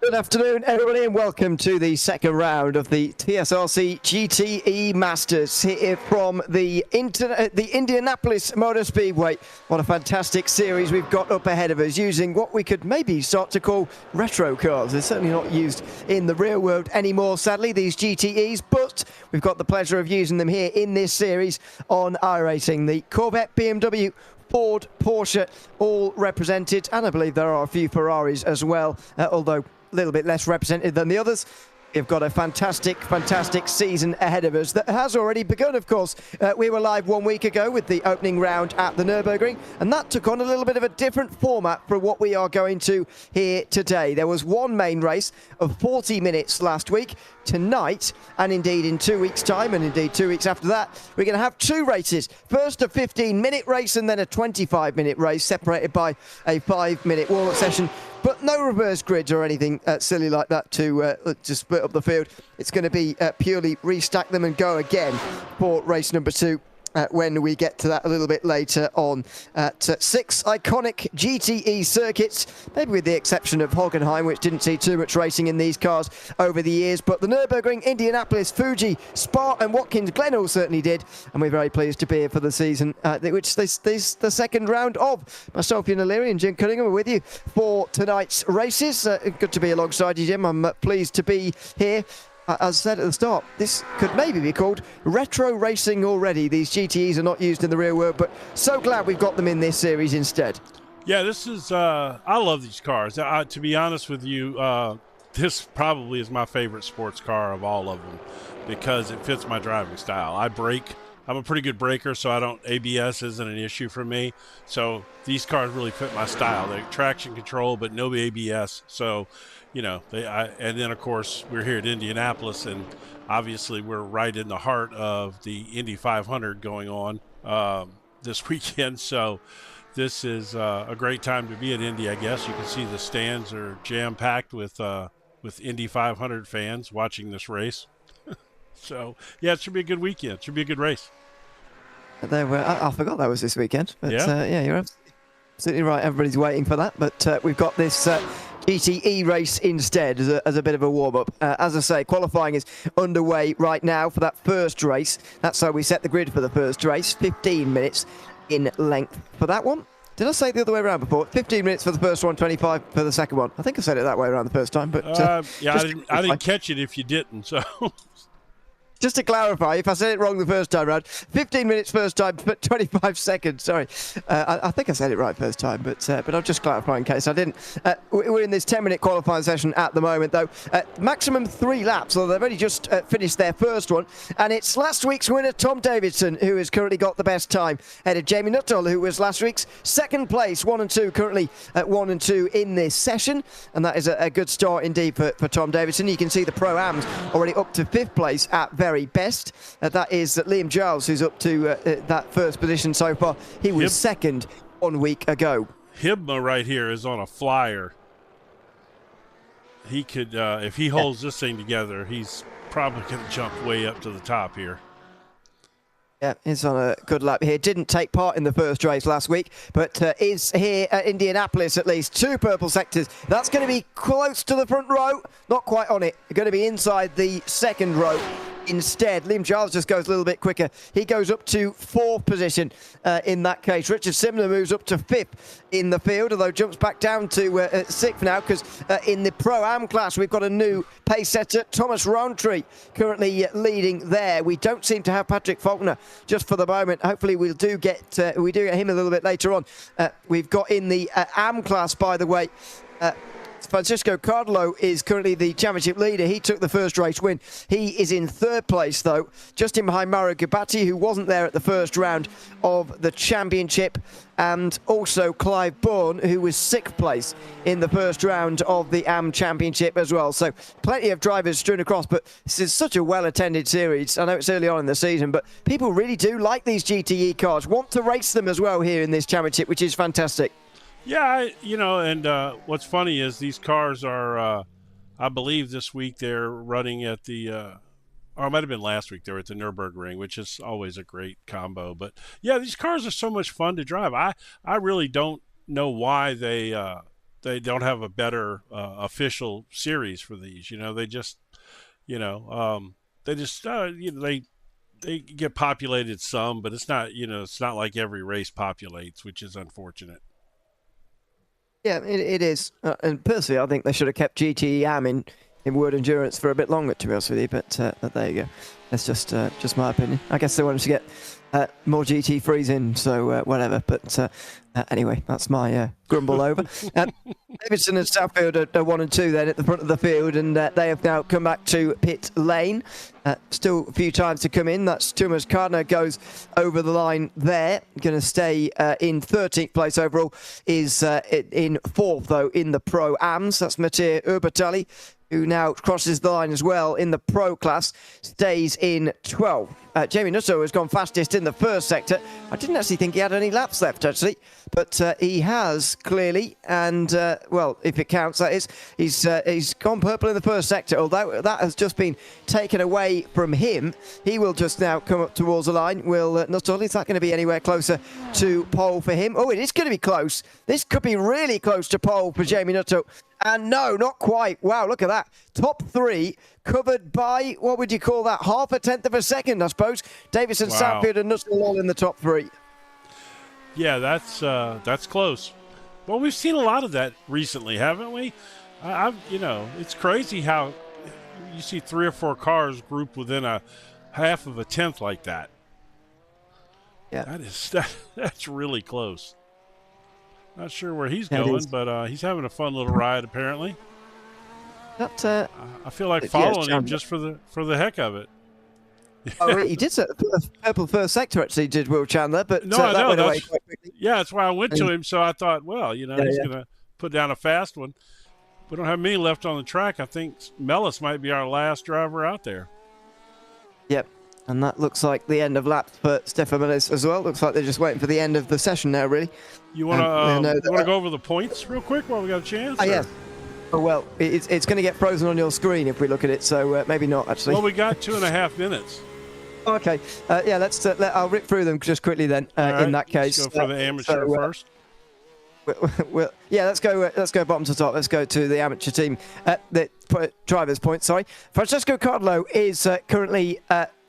Good afternoon, everybody, and welcome to the second round of the TSRC GTE Masters here from the Indianapolis Motor Speedway. What a fantastic series we've got up ahead of us, using what we could maybe start to call retro cars. They're certainly not used in the real world anymore, sadly, these GTEs, but we've got the pleasure of using them here in this series on iRacing. The Corvette, BMW, Ford, Porsche, all represented, and I believe there are a few Ferraris as well, although a little bit less represented than the others. We've got a fantastic season ahead of us that has already begun, of course. We were live 1 week ago with the opening round at the Nürburgring, and that took on a little bit of a different format for what we are going to here today. There was one main race of 40 minutes last week. Tonight, and indeed in 2 weeks' time, and indeed 2 weeks after that, we're going to have two races. First a 15-minute race and then a 25-minute race, separated by a 5-minute warm-up session. But no reverse grids or anything silly like that to split up the field. It's going to be purely restack them and go again for race number 2. When we get to that a little bit later on at 6 iconic GTE circuits, maybe with the exception of Hockenheim, which didn't see too much racing in these cars over the years. But the Nürburgring, Indianapolis, Fuji, Spa and Watkins Glen certainly did. And we're very pleased to be here for the season, which this the second round of. Myself, Ian O'Leary and Jim Cunningham are with you for tonight's races. Good to be alongside you, Jim. I'm pleased to be here. As I said at the start, this could maybe be called retro racing already. These GTEs are not used in the real world, but so glad we've got them in this series instead. Yeah, this is, I love these cars. To be honest with you, this probably is my favorite sports car of all of them because it fits my driving style. I brake. I'm a pretty good braker, so ABS isn't an issue for me. So these cars really fit my style. They're traction control, but no ABS. So, you know, and then of course we're here at Indianapolis, and obviously we're right in the heart of the Indy 500 going on this weekend. So this is a great time to be at Indy, I guess. You can see the stands are jam-packed with Indy 500 fans watching this race. So, yeah, it should be a good weekend. It should be a good race. I forgot that was this weekend. But, yeah, you're absolutely right. Everybody's waiting for that. But we've got this GTE race instead as a bit of a warm-up. As I say, qualifying is underway right now for that first race. That's how we set the grid for the first race. 15 minutes in length for that one. Did I say it the other way around before? 15 minutes for the first one, 25 for the second one. I think I said it that way around the first time. But yeah, I didn't catch it if you didn't, so... Just to clarify, if I said it wrong the first time round, 15 minutes first time, but 25 seconds. Sorry, I think I said it right first time, but I'll just clarify in case I didn't. We're in this 10-minute qualifying session at the moment, though. Maximum 3 laps, although they've only just finished their first one, and it's last week's winner, Tom Davidson, who has currently got the best time, ahead of Jamie Nuttall, who was last week's second place, 1 and 2, currently at 1 and 2 in this session, and that is a good start indeed for Tom Davidson. You can see the Pro-Ams already up to 5th place at very best. That is Liam Giles, who's up to that first position so far. He was second 1 week ago. Hibma right here is on a flyer. He could, if he holds this thing together, he's probably going to jump way up to the top here. Yeah, he's on a good lap here. Didn't take part in the first race last week, but is here at Indianapolis at least. 2 purple sectors. That's going to be close to the front row. Not quite on it. Going to be inside the second row. Instead, Liam Giles just goes a little bit quicker. He goes up to 4th position in that case. Richard Simler moves up to 5th in the field, although jumps back down to 6th now, because in the Pro-Am class, we've got a new pace setter, Thomas Rowntree, currently leading there. We don't seem to have Patrick Faulkner just for the moment. Hopefully we do get him a little bit later on. We've got in the Am class, by the way, Francisco Cardillo is currently the championship leader. He took the first race win. He is in 3rd place, though, just in behind Mauro Gabatti, who wasn't there at the first round of the championship, and also Clive Bourne, who was 6th place in the first round of the AM Championship as well. So plenty of drivers strewn across, but this is such a well-attended series. I know it's early on in the season, but people really do like these GTE cars, want to race them as well here in this championship, which is fantastic. Yeah, and what's funny is these cars are, I believe this week they're running at the, or it might have been last week, they were at the Nürburgring, which is always a great combo. But, yeah, these cars are so much fun to drive. I really don't know why they they don't have a better official series for these. They just, they get populated some, but it's not like every race populates, which is unfortunate. Yeah, it is. And personally, I think they should have kept GTE Am in World Endurance for a bit longer, to be honest with you. But there you go. That's just my opinion. I guess they wanted to get more GT3s in, so whatever. But anyway, that's my grumble over. Davidson and Southfield are 1 and 2 then at the front of the field, and they have now come back to pit lane. Still a few times to come in. That's Thomas Gardner goes over the line there. Going to stay in 13th place overall. Is in 4th, though, in the Pro-Ams. That's Mattia Urbatali, who now crosses the line as well in the Pro class, stays in 12th. Jamie Nuttall has gone fastest in the first sector. I didn't actually think he had any laps left, actually, but he has clearly, and well, if it counts, that is, he's gone purple in the first sector, although that has just been taken away from him. He will just now come up towards the line. Will Nuttall, is that going to be anywhere closer to pole for him? Oh, it is going to be close. This could be really close to pole for Jamie Nuttall. And no, not quite. Wow, look at that. Top 3 covered by, what would you call that? Half a tenth of a second, I suppose. Davison, wow. Southfield and Nuttall all in the top 3. Yeah, that's close. Well, we've seen a lot of that recently, haven't we? It's crazy how you see 3 or 4 cars grouped within a half of a tenth like that. Yeah. That's really close. Not sure where he's going, but he's having a fun little ride apparently. That, I feel like following him just for the heck of it. Oh, he did set the purple first sector, actually, did Will Chandler, but no, that went away quite quickly. Yeah, that's why I went to him, so I thought, well, he's going to put down a fast one. We don't have many left on the track. I think Mellis might be our last driver out there. Yep, and that looks like the end of lap for Stefan Mellis as well. Looks like they're just waiting for the end of the session now, really. You want to go over the points real quick while we got a chance? Yes. Oh, well, it's going to get frozen on your screen if we look at it, so maybe not, actually. Well, we got 2.5 minutes. Okay. Yeah, I'll rip through them just quickly then, right, in that case. Let's go for the amateur first. Let's go bottom to top. Let's go to the amateur team. The driver's point, sorry. Francesco Cardlo is currently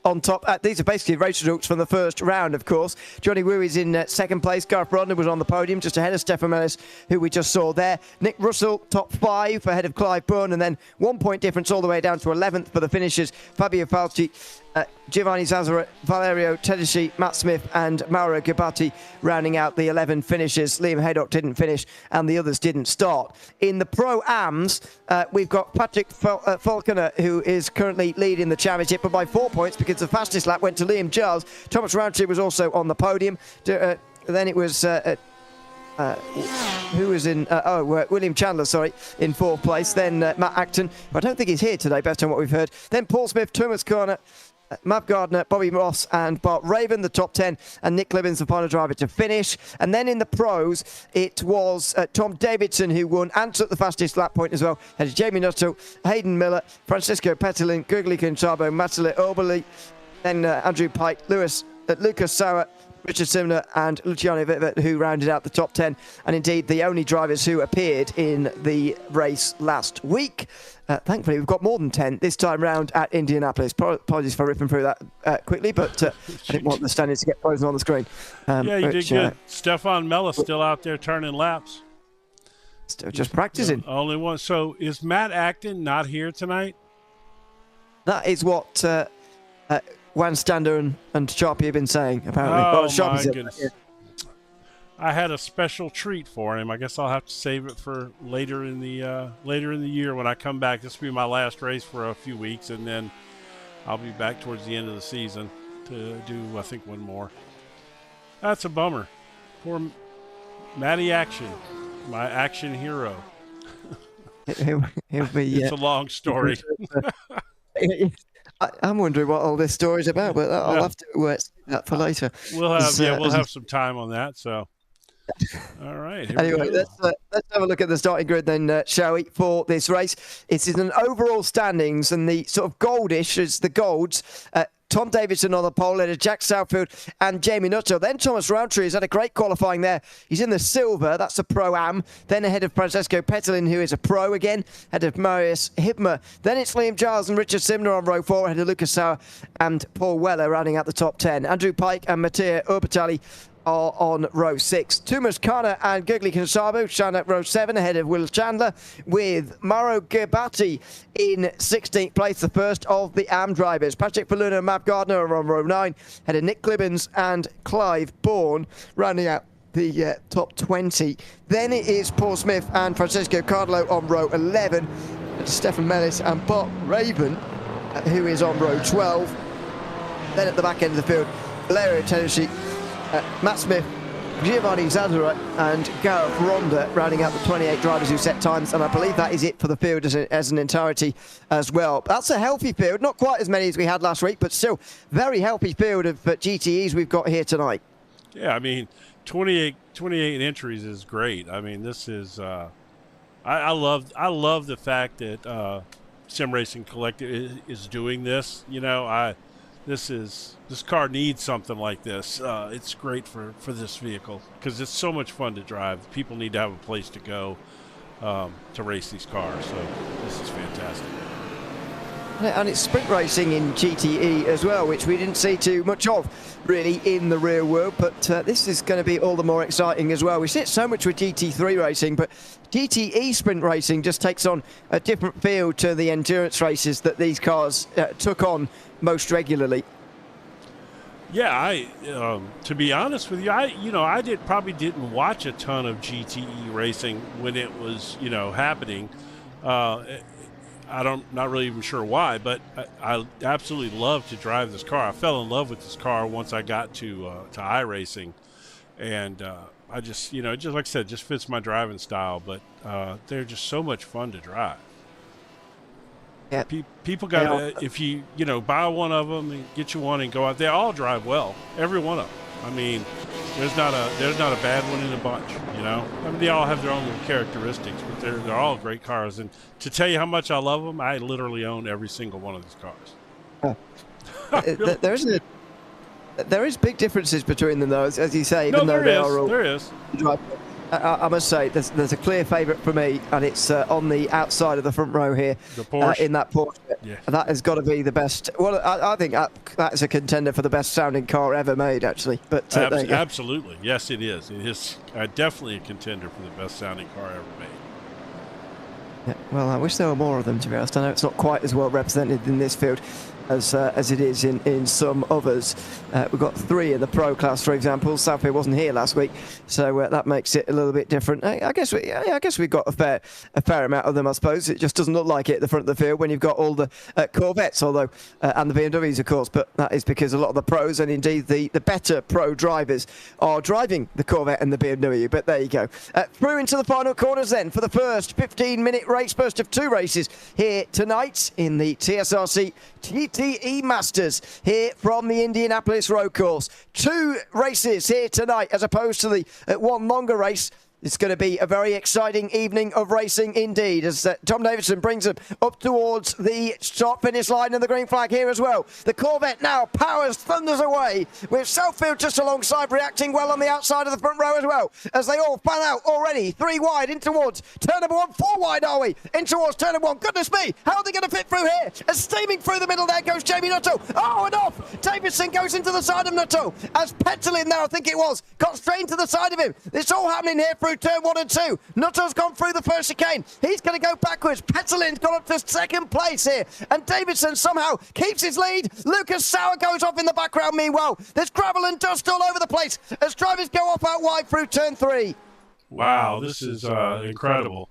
on top. These are basically race results from the first round, of course. Johnny Wu is in second place. Gareth Brodner was on the podium, just ahead of Stefan Mellis, who we just saw there. Nick Russell, top 5, ahead of Clive Byrne, and then 1 point difference all the way down to 11th for the finishers. Fabio Falci, Giovanni Zazzara, Valerio Tedeschi, Matt Smith and Mauro Gabatti rounding out the 11 finishes. Liam Haydock didn't finish and the others didn't start. In the Pro-Ams, we've got Patrick Falconer, who is currently leading the championship, but by 4 points because the fastest lap went to Liam Giles. Thomas Roundtree was also on the podium. Then it was... who was in William Chandler, sorry, in 4th place. Then Matt Acton, who I don't think he's here today, based on what we've heard. Then Paul Smith, Thomas Garner, Matt Gardner, Bobby Ross and Bart Raven, the top 10, and Nick Libbins, the final driver to finish. And then in the pros, it was Tom Davidson who won and took the fastest lap point as well. Had Jamie Nuttall, Hayden Miller, Francisco Petterlin, Gugli Conchabo, Matale Oberle, then Andrew Pike, Lucas Sauer, Richard Simner and Luciano Vivet, who rounded out the top 10, and indeed the only drivers who appeared in the race last week. Thankfully, we've got more than 10 this time round at Indianapolis. Apologies for ripping through that quickly, but I didn't want the standings to get frozen on the screen. Yeah, you did good. Stefan Mellis still out there turning laps. Still just practicing. Only one. So is Matt Acton not here tonight? That is what Juan Stander and Sharpie have been saying, apparently. Oh, my goodness. I had a special treat for him. I guess I'll have to save it for later in the year when I come back. This will be my last race for a few weeks, and then I'll be back towards the end of the season to do, I think, one more. That's a bummer. Poor Matty Action, my action hero. He'll be, it's a long story. I'm wondering what all this story is about, but I'll have to see that for later. We'll have some time on that. So, all right. Anyway, let's have a look at the starting grid then, shall we, for this race. It is an overall standings, and the sort of goldish is the golds. Tom Davidson on the pole, ahead of Jack Southfield and Jamie Nuttall. Then Thomas Roundtree has had a great qualifying there. He's in the silver, that's the Pro-Am. Then ahead of Francesco Petelin, who is a pro again, ahead of Marius Hibmer. Then it's Liam Giles and Richard Simner on row 4, ahead of Lucas Sauer and Paul Weller rounding out the top 10. Andrew Pike and Mattia Urbatali are on row 6. Tumas Kana and Gugli Kinsabu stand at row 7 ahead of Will Chandler, with Mauro Gerbati in 16th place, the first of the AM drivers. Patrick Paluna and Matt Gardner are on row 9 ahead of Nick Clibbins and Clive Bourne rounding out the top 20. Then it is Paul Smith and Francisco Cardlo on row 11, Stefan Mellis and Bart Raven, who is on row 12. Then at the back end of the field, Valerio Tennessee, Matt Smith, Giovanni Zadora and Gareth Ronda rounding out the 28 drivers who set times, and I believe that is it for the field as an entirety as well. That's a healthy field, not quite as many as we had last week, but still very healthy field of GTEs we've got here tonight. Yeah, I mean, 28 entries is great. I mean, this is I love the fact that Sim Racing Collective is doing this. You know, this car needs something like this. It's great for this vehicle because it's so much fun to drive. People need to have a place to go to race these cars. So this is fantastic. And it's sprint racing in GTE as well, which we didn't see too much of really in the real world, but this is going to be all the more exciting as well. We see it so much with GT3 racing, but GTE sprint racing just takes on a different feel to the endurance races that these cars took on most regularly. Yeah, to be honest with you, I probably didn't watch a ton of GTE racing when it was, happening. Not really even sure why, but I absolutely love to drive this car. I fell in love with this car once I got to iRacing, and I just, just like I said, just fits my driving style. But they're just so much fun to drive. Yeah. People got if you buy one of them and get you one and go out. They all drive well, every one of them. I mean, there's not a bad one in a bunch. I mean, they all have their own little characteristics, but they're all great cars. And to tell you how much I love them, I literally own every single one of these cars. Really? There is big differences between them, though, as you say. No, even though they is. are all There is. I must say, there's a clear favourite for me, and it's on the outside of the front row here. The Porsche? In that Porsche. Yeah. That has got to be the best. Well, I think that is a contender for the best sounding car ever made, actually. But absolutely. Yes, it is. It is definitely a contender for the best sounding car ever made. Yeah, well, I wish there were more of them, to be honest. I know it's not quite as well represented in this field as it is in some others. We've got 3 in the pro class, for example. Southfield wasn't here last week, so that makes it a little bit different. I guess we've got a fair amount of them, I suppose. It just doesn't look like it at the front of the field when you've got all the Corvettes, although and the BMWs, of course. But that is because a lot of the pros, and indeed the better pro drivers, are driving the Corvette and the BMW. But there you go. Through into the final quarters then for the first 15-minute race, first of 2 races here tonight in the TSRC GTE Masters here from the Indianapolis road course. 2 races here tonight as opposed to the one longer race. It's going to be a very exciting evening of racing indeed, as Tom Davidson brings them up towards the start-finish line and the green flag here as well. The Corvette now thunders away, with Southfield just alongside, reacting well on the outside of the front row as well, as they all fan out already. 3 wide in towards turn number 1, 4 wide are we? In towards turn number 1. Goodness me, how are they going to fit through here? As steaming through the middle there goes Jamie Nuttall. Oh, and off! Davidson goes into the side of Nuttall, as Petelin there, I think it was, got straight into the side of him. It's all happening here through turn 1 and 2. Nuttall's gone through the first chicane. He's going to go backwards. Petelin's gone up to 2nd place here. And Davidson somehow keeps his lead. Lucas Sauer goes off in the background meanwhile. There's gravel and dust all over the place as drivers go off out wide through turn 3. Wow, this is incredible.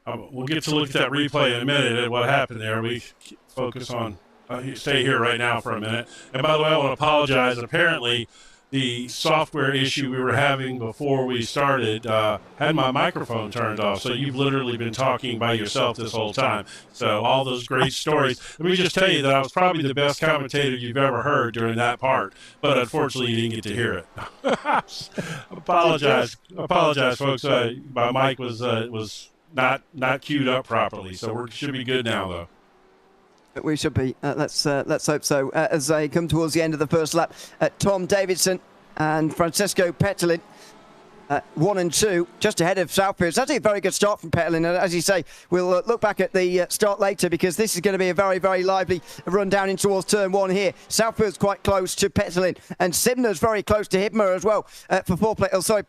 We'll get to look at that replay in a minute at what happened there. We focus on, stay here right now for a minute. And by the way, I want to apologize. Apparently, the software issue we were having before we started had my microphone turned off, so you've literally been talking by yourself this whole time. So all those great stories. Let me just tell you that I was probably the best commentator you've ever heard during that part, but unfortunately you didn't get to hear it. Apologize, folks. My mic was not queued up properly, so we should be good now, though. We should be. Let's hope so. As they come towards the end of the first lap, Tom Davidson and Francesco Pettelin, 1 and 2, just ahead of Southfield. It's actually a very good start from Pettelin, and as you say, we'll look back at the start later, because this is going to be a very, very lively run down in towards turn 1 here. Southfield's quite close to Pettelin, and Simner's very close to Hibmer as well for 4th place. Oh, sorry,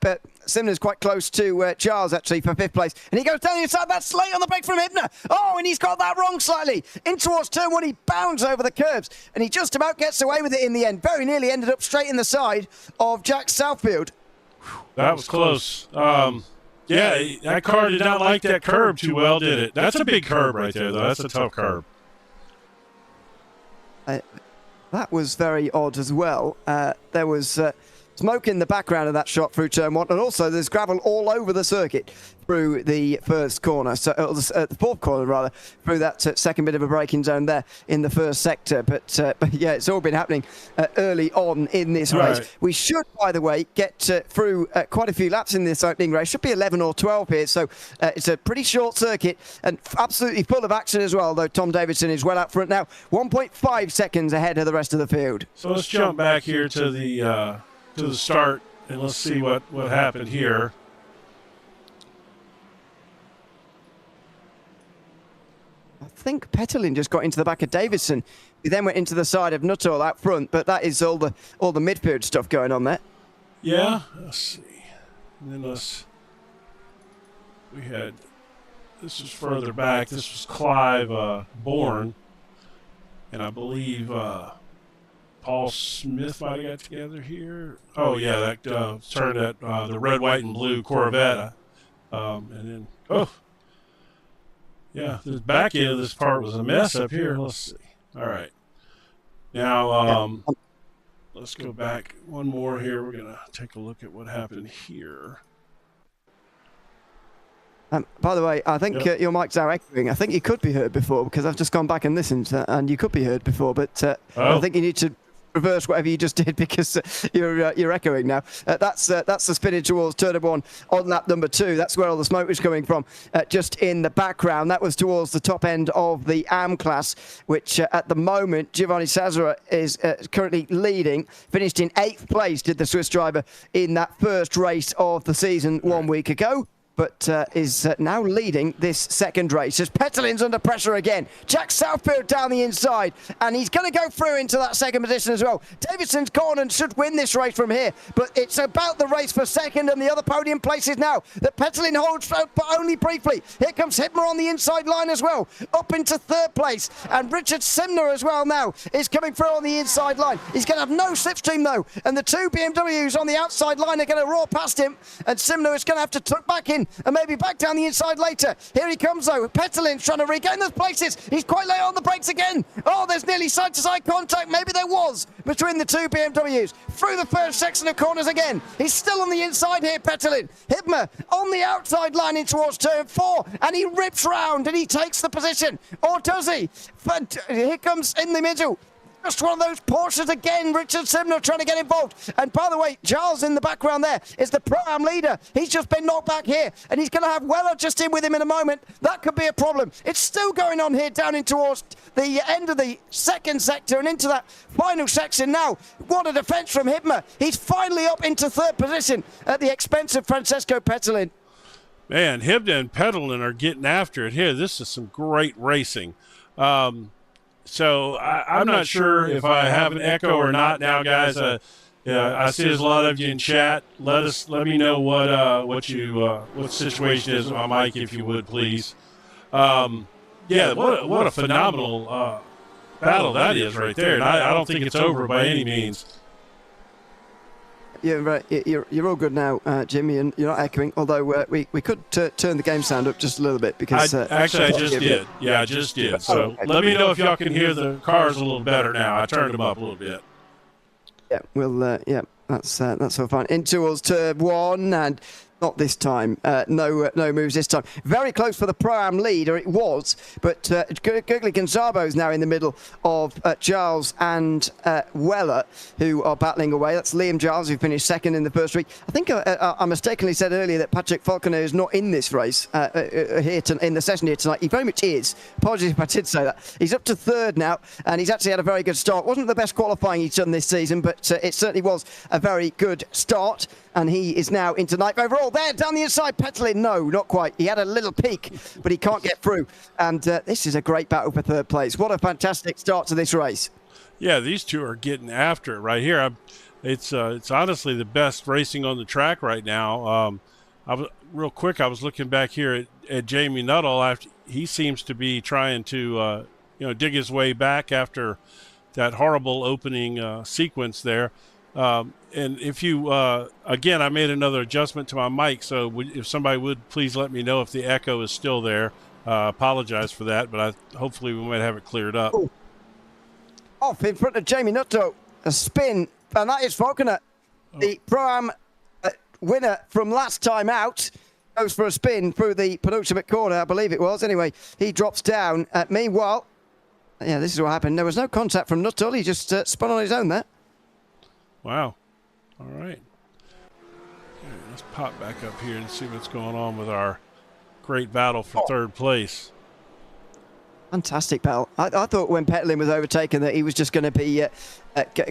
Simner's quite close to Charles, actually, for 5th place. And he goes down the inside. That's late on the brake from Hibner. Oh, and he's got that wrong slightly. In towards turn 1, he bounds over the curbs, and he just about gets away with it in the end. Very nearly ended up straight in the side of Jack Southfield. That was close. Yeah, that car did not like that curb too well, did it? That's a big curb right there, though. That's a tough curb. That was very odd as well. There was smoke in the background of that shot through turn 1, and also there's gravel all over the circuit through the first corner, so the 4th corner rather, through that second bit of a braking zone there in the first sector. But yeah, it's all been happening early on in this race. Right. We should, by the way, get through quite a few laps in this opening race. Should be 11 or 12 here, so it's a pretty short circuit and absolutely full of action as well, though Tom Davidson is well out front now, 1.5 seconds ahead of the rest of the field. So let's jump back here to the start, and let's see what happened here. I think Pettelin just got into the back of Davidson. He then went into the side of Nuttall out front, but that is all the midfield stuff going on there. Yeah, let's see. And then this was further back. This was Clive Bourne, and I believe Paul Smith might have got together here. Oh yeah, that turned at the red, white, and blue Corvette, and then yeah, the back end of this part was a mess up here. Let's see. All right, now let's go back one more here. We're gonna take a look at what happened here. By the way, I think your mics are echoing. I think you could be heard before, because I've just gone back and listened, and you could be heard before, but I think you need to reverse whatever you just did, because you're echoing now. That's the spinning towards turn 1 on lap number 2. That's where all the smoke was coming from, just in the background. That was towards the top end of the AM class, which at the moment Giovanni Sazera is currently leading. Finished in 8th place, did the Swiss driver in that first race of the season 1 week ago, but is now leading this second race as Pettelin's under pressure again. Jack Southfield down the inside, and he's going to go through into that second position as well. Davidson's gone and should win this race from here, but it's about the race for second and the other podium places now that Pettelin holds, but only briefly. Here comes Hibner on the inside line as well, up into 3rd place, and Richard Simner as well now is coming through on the inside line. He's going to have no slipstream though, and the 2 BMWs on the outside line are going to roar past him, and Simner is going to have to tuck back in and maybe back down the inside later. Here he comes though. Pettelin's trying to regain those places. He's quite late on the brakes again. Oh, there's nearly side-to-side contact. Maybe there was between the 2 BMWs. Through the first section of corners again. He's still on the inside here, Pettelin. Hibner on the outside line in towards turn 4, and he rips round and he takes the position. Or does he? But here comes in the middle. Just one of those Porsches again. Richard Simner trying to get involved. And by the way, Giles in the background there is the Pro-Am leader. He's just been knocked back here, and he's going to have Weller just in with him in a moment. That could be a problem. It's still going on here down in towards the end of the second sector and into that final section now. What a defense from Hibner. He's finally up into 3rd position at the expense of Francesco Pettelin. Man, Hibner and Pettelin are getting after it here. This is some great racing. So I'm not sure if I have an echo or not now, guys. Yeah, I see there's a lot of you in chat. Let me know what the situation is with my mic, if you would, please. Yeah, what a phenomenal battle that is right there, and I don't think it's over by any means. Yeah, right. You're all good now, Jimmy, and you're not echoing. Although we could turn the game sound up just a little bit, because I just did. Yeah, I just did. So okay. Let me know if y'all can hear the cars a little better now. I turned them up a little bit. Yeah, well, yeah, that's all fine. In towards turn 1, and Not this time. No moves this time. Very close for the Pro-Am lead, or it was, but Gurgly Gonzabo is now in the middle of Giles and Weller, who are battling away. That's Liam Giles, who finished second in the first week. I think I mistakenly said earlier that Patrick Falconer is not in this race here in the session here tonight. He very much is. Apologies if I did say that. He's up to third now, and he's actually had a very good start. Wasn't the best qualifying he's done this season, but it certainly was a very good start. And he is now into ninth overall. There, down the inside, Petlin. No, not quite. He had a little peak, but he can't get through. And this is a great battle for third place. What a fantastic start to this race. Yeah, these two are getting after it right here. It's honestly the best racing on the track right now. Real quick, I was looking back here at Jamie Nuttall. After he seems to be trying to dig his way back after that horrible opening sequence there. And if you, again, I made another adjustment to my mic, so if somebody would please let me know if the echo is still there. Apologize for that, but hopefully we might have it cleared up. Ooh. Off in front of Jamie Nuttall, a spin, and that is Falconer, the Pro-Am winner from last time out. Goes for a spin through the penultimate corner, I believe it was. Anyway, he drops down. Meanwhile, yeah, this is what happened. There was no contact from Nuttall. He just spun on his own there. Wow. All right. Let's pop back up here and see what's going on with our great battle for third place. Fantastic battle. I thought when Petlin was overtaken that he was just going to be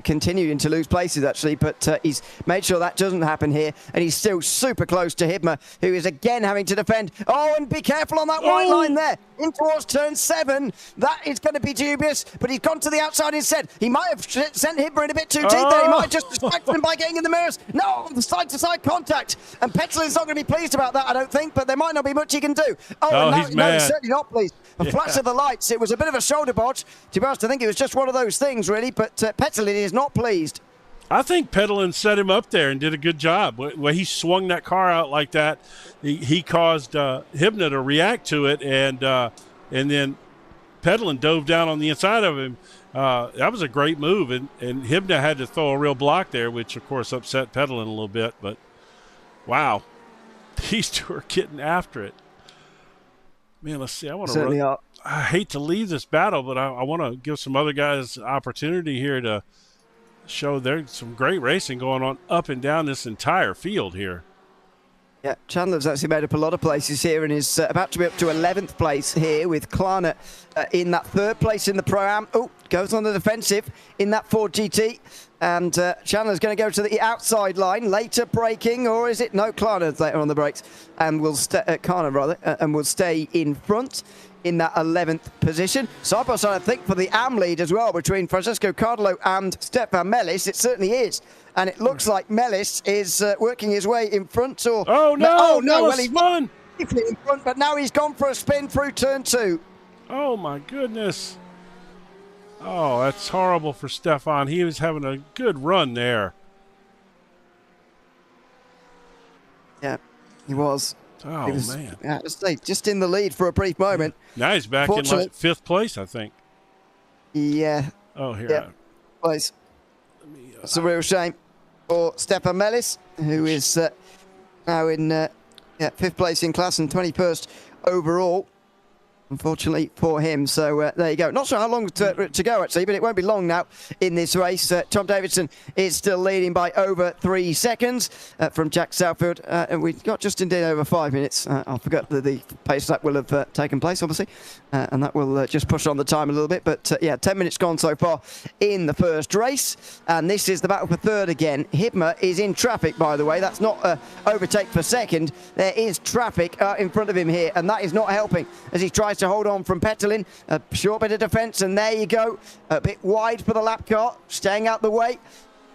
continuing to lose places, actually, but he's made sure that doesn't happen here, and he's still super close to Hibma, who is again having to defend. Oh, and be careful on that white line there, in towards turn 7. That is going to be dubious, but he's gone to the outside instead. He might have sent Hibma in a bit too deep there. He might have just distracted him by getting in the mirrors. No, the side-to-side contact, and Petlin's not going to be pleased about that, I don't think, but there might not be much he can do. Oh, and he's mad. he's certainly not pleased. A flash of the lights. It was a bit of a shoulder bodge. To be honest, I think it was just one of those things, really, but Petlin is not pleased. I think Petlin set him up there and did a good job. When he swung that car out like that, he caused Hibna to react to it, and then Petlin dove down on the inside of him. That was a great move, and Hibna had to throw a real block there, which, of course, upset Petlin a little bit. But, wow, these two are getting after it. Man, let's see. I hate to leave this battle, but I want to give some other guys opportunity here to show there's some great racing going on up and down this entire field here. Yeah, Chandler's actually made up a lot of places here and is about to be up to 11th place here with Klarna in that third place in the Pro-Am. Oh, goes on the defensive in that Ford GT. And Chandler's going to go to the outside line, later braking, or is it? No, Klarna's later on the brakes. And will and will stay in front in that 11th position. Side by side, I think, for the AM lead as well between Francesco Cardolo and Stefan Mellis. It certainly is. And it looks like Mellis is working his way in front. Or oh, no. Oh, no. Well, he won. In front, but now he's gone for a spin through turn 2. Oh, my goodness. Oh, that's horrible for Stefan. He was having a good run there. Yeah, he was. Oh, he was, man. Yeah, just in the lead for a brief moment. Now he's back in like 5th place, I think. Yeah. Oh, here. Yeah. Place. It's a real shame for Stefan Mellis, who is now in 5th place in class and 21st overall. Unfortunately for him, so there you go. Not sure how long to go, actually, but it won't be long now in this race. Tom Davidson is still leading by over 3 seconds from Jack Southfield, and we've got just indeed over 5 minutes. I forgot the pace that will have taken place, obviously, and that will just push on the time a little bit. But yeah, 10 minutes gone so far in the first race, and this is the battle for third again. Hibma is in traffic, by the way. That's not overtake for second. There is traffic in front of him here, and that is not helping as he tries to hold on from Petlin. A short bit of defence, and there you go. A bit wide for the lap car, staying out the way.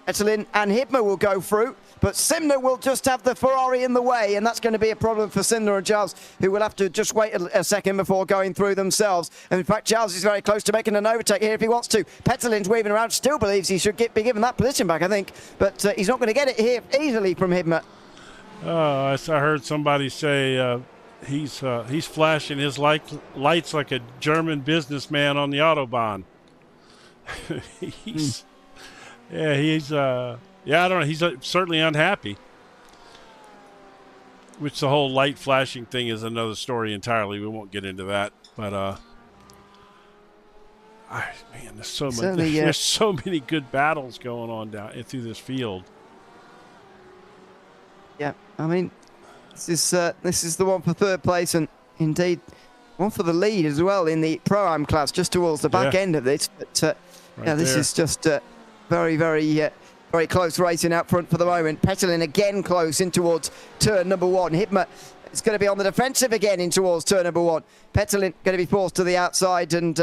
Petlin and Hibma will go through, but Simner will just have the Ferrari in the way, and that's going to be a problem for Simner and Giles, who will have to just wait a second before going through themselves. And in fact, Giles is very close to making an overtake here if he wants to. Petlin's weaving around, still believes he should be given that position back, I think, but he's not going to get it here easily from Hibma. I heard somebody say he's flashing his lights like a German businessman on the Autobahn. I don't know. He's certainly unhappy. which the whole light flashing thing is another story entirely. We won't get into that, but man, there's so much. There's so many good battles going on down through this field. Yeah, I mean, this is the one for third place, and indeed one for the lead as well in the Pro-Am class, just towards the back end of this. But yeah, this is just very, very close racing out front for the moment. Petelin again close in towards turn number 1. Hibmer is going to be on the defensive again in towards turn number 1. Petelin going to be forced to the outside, and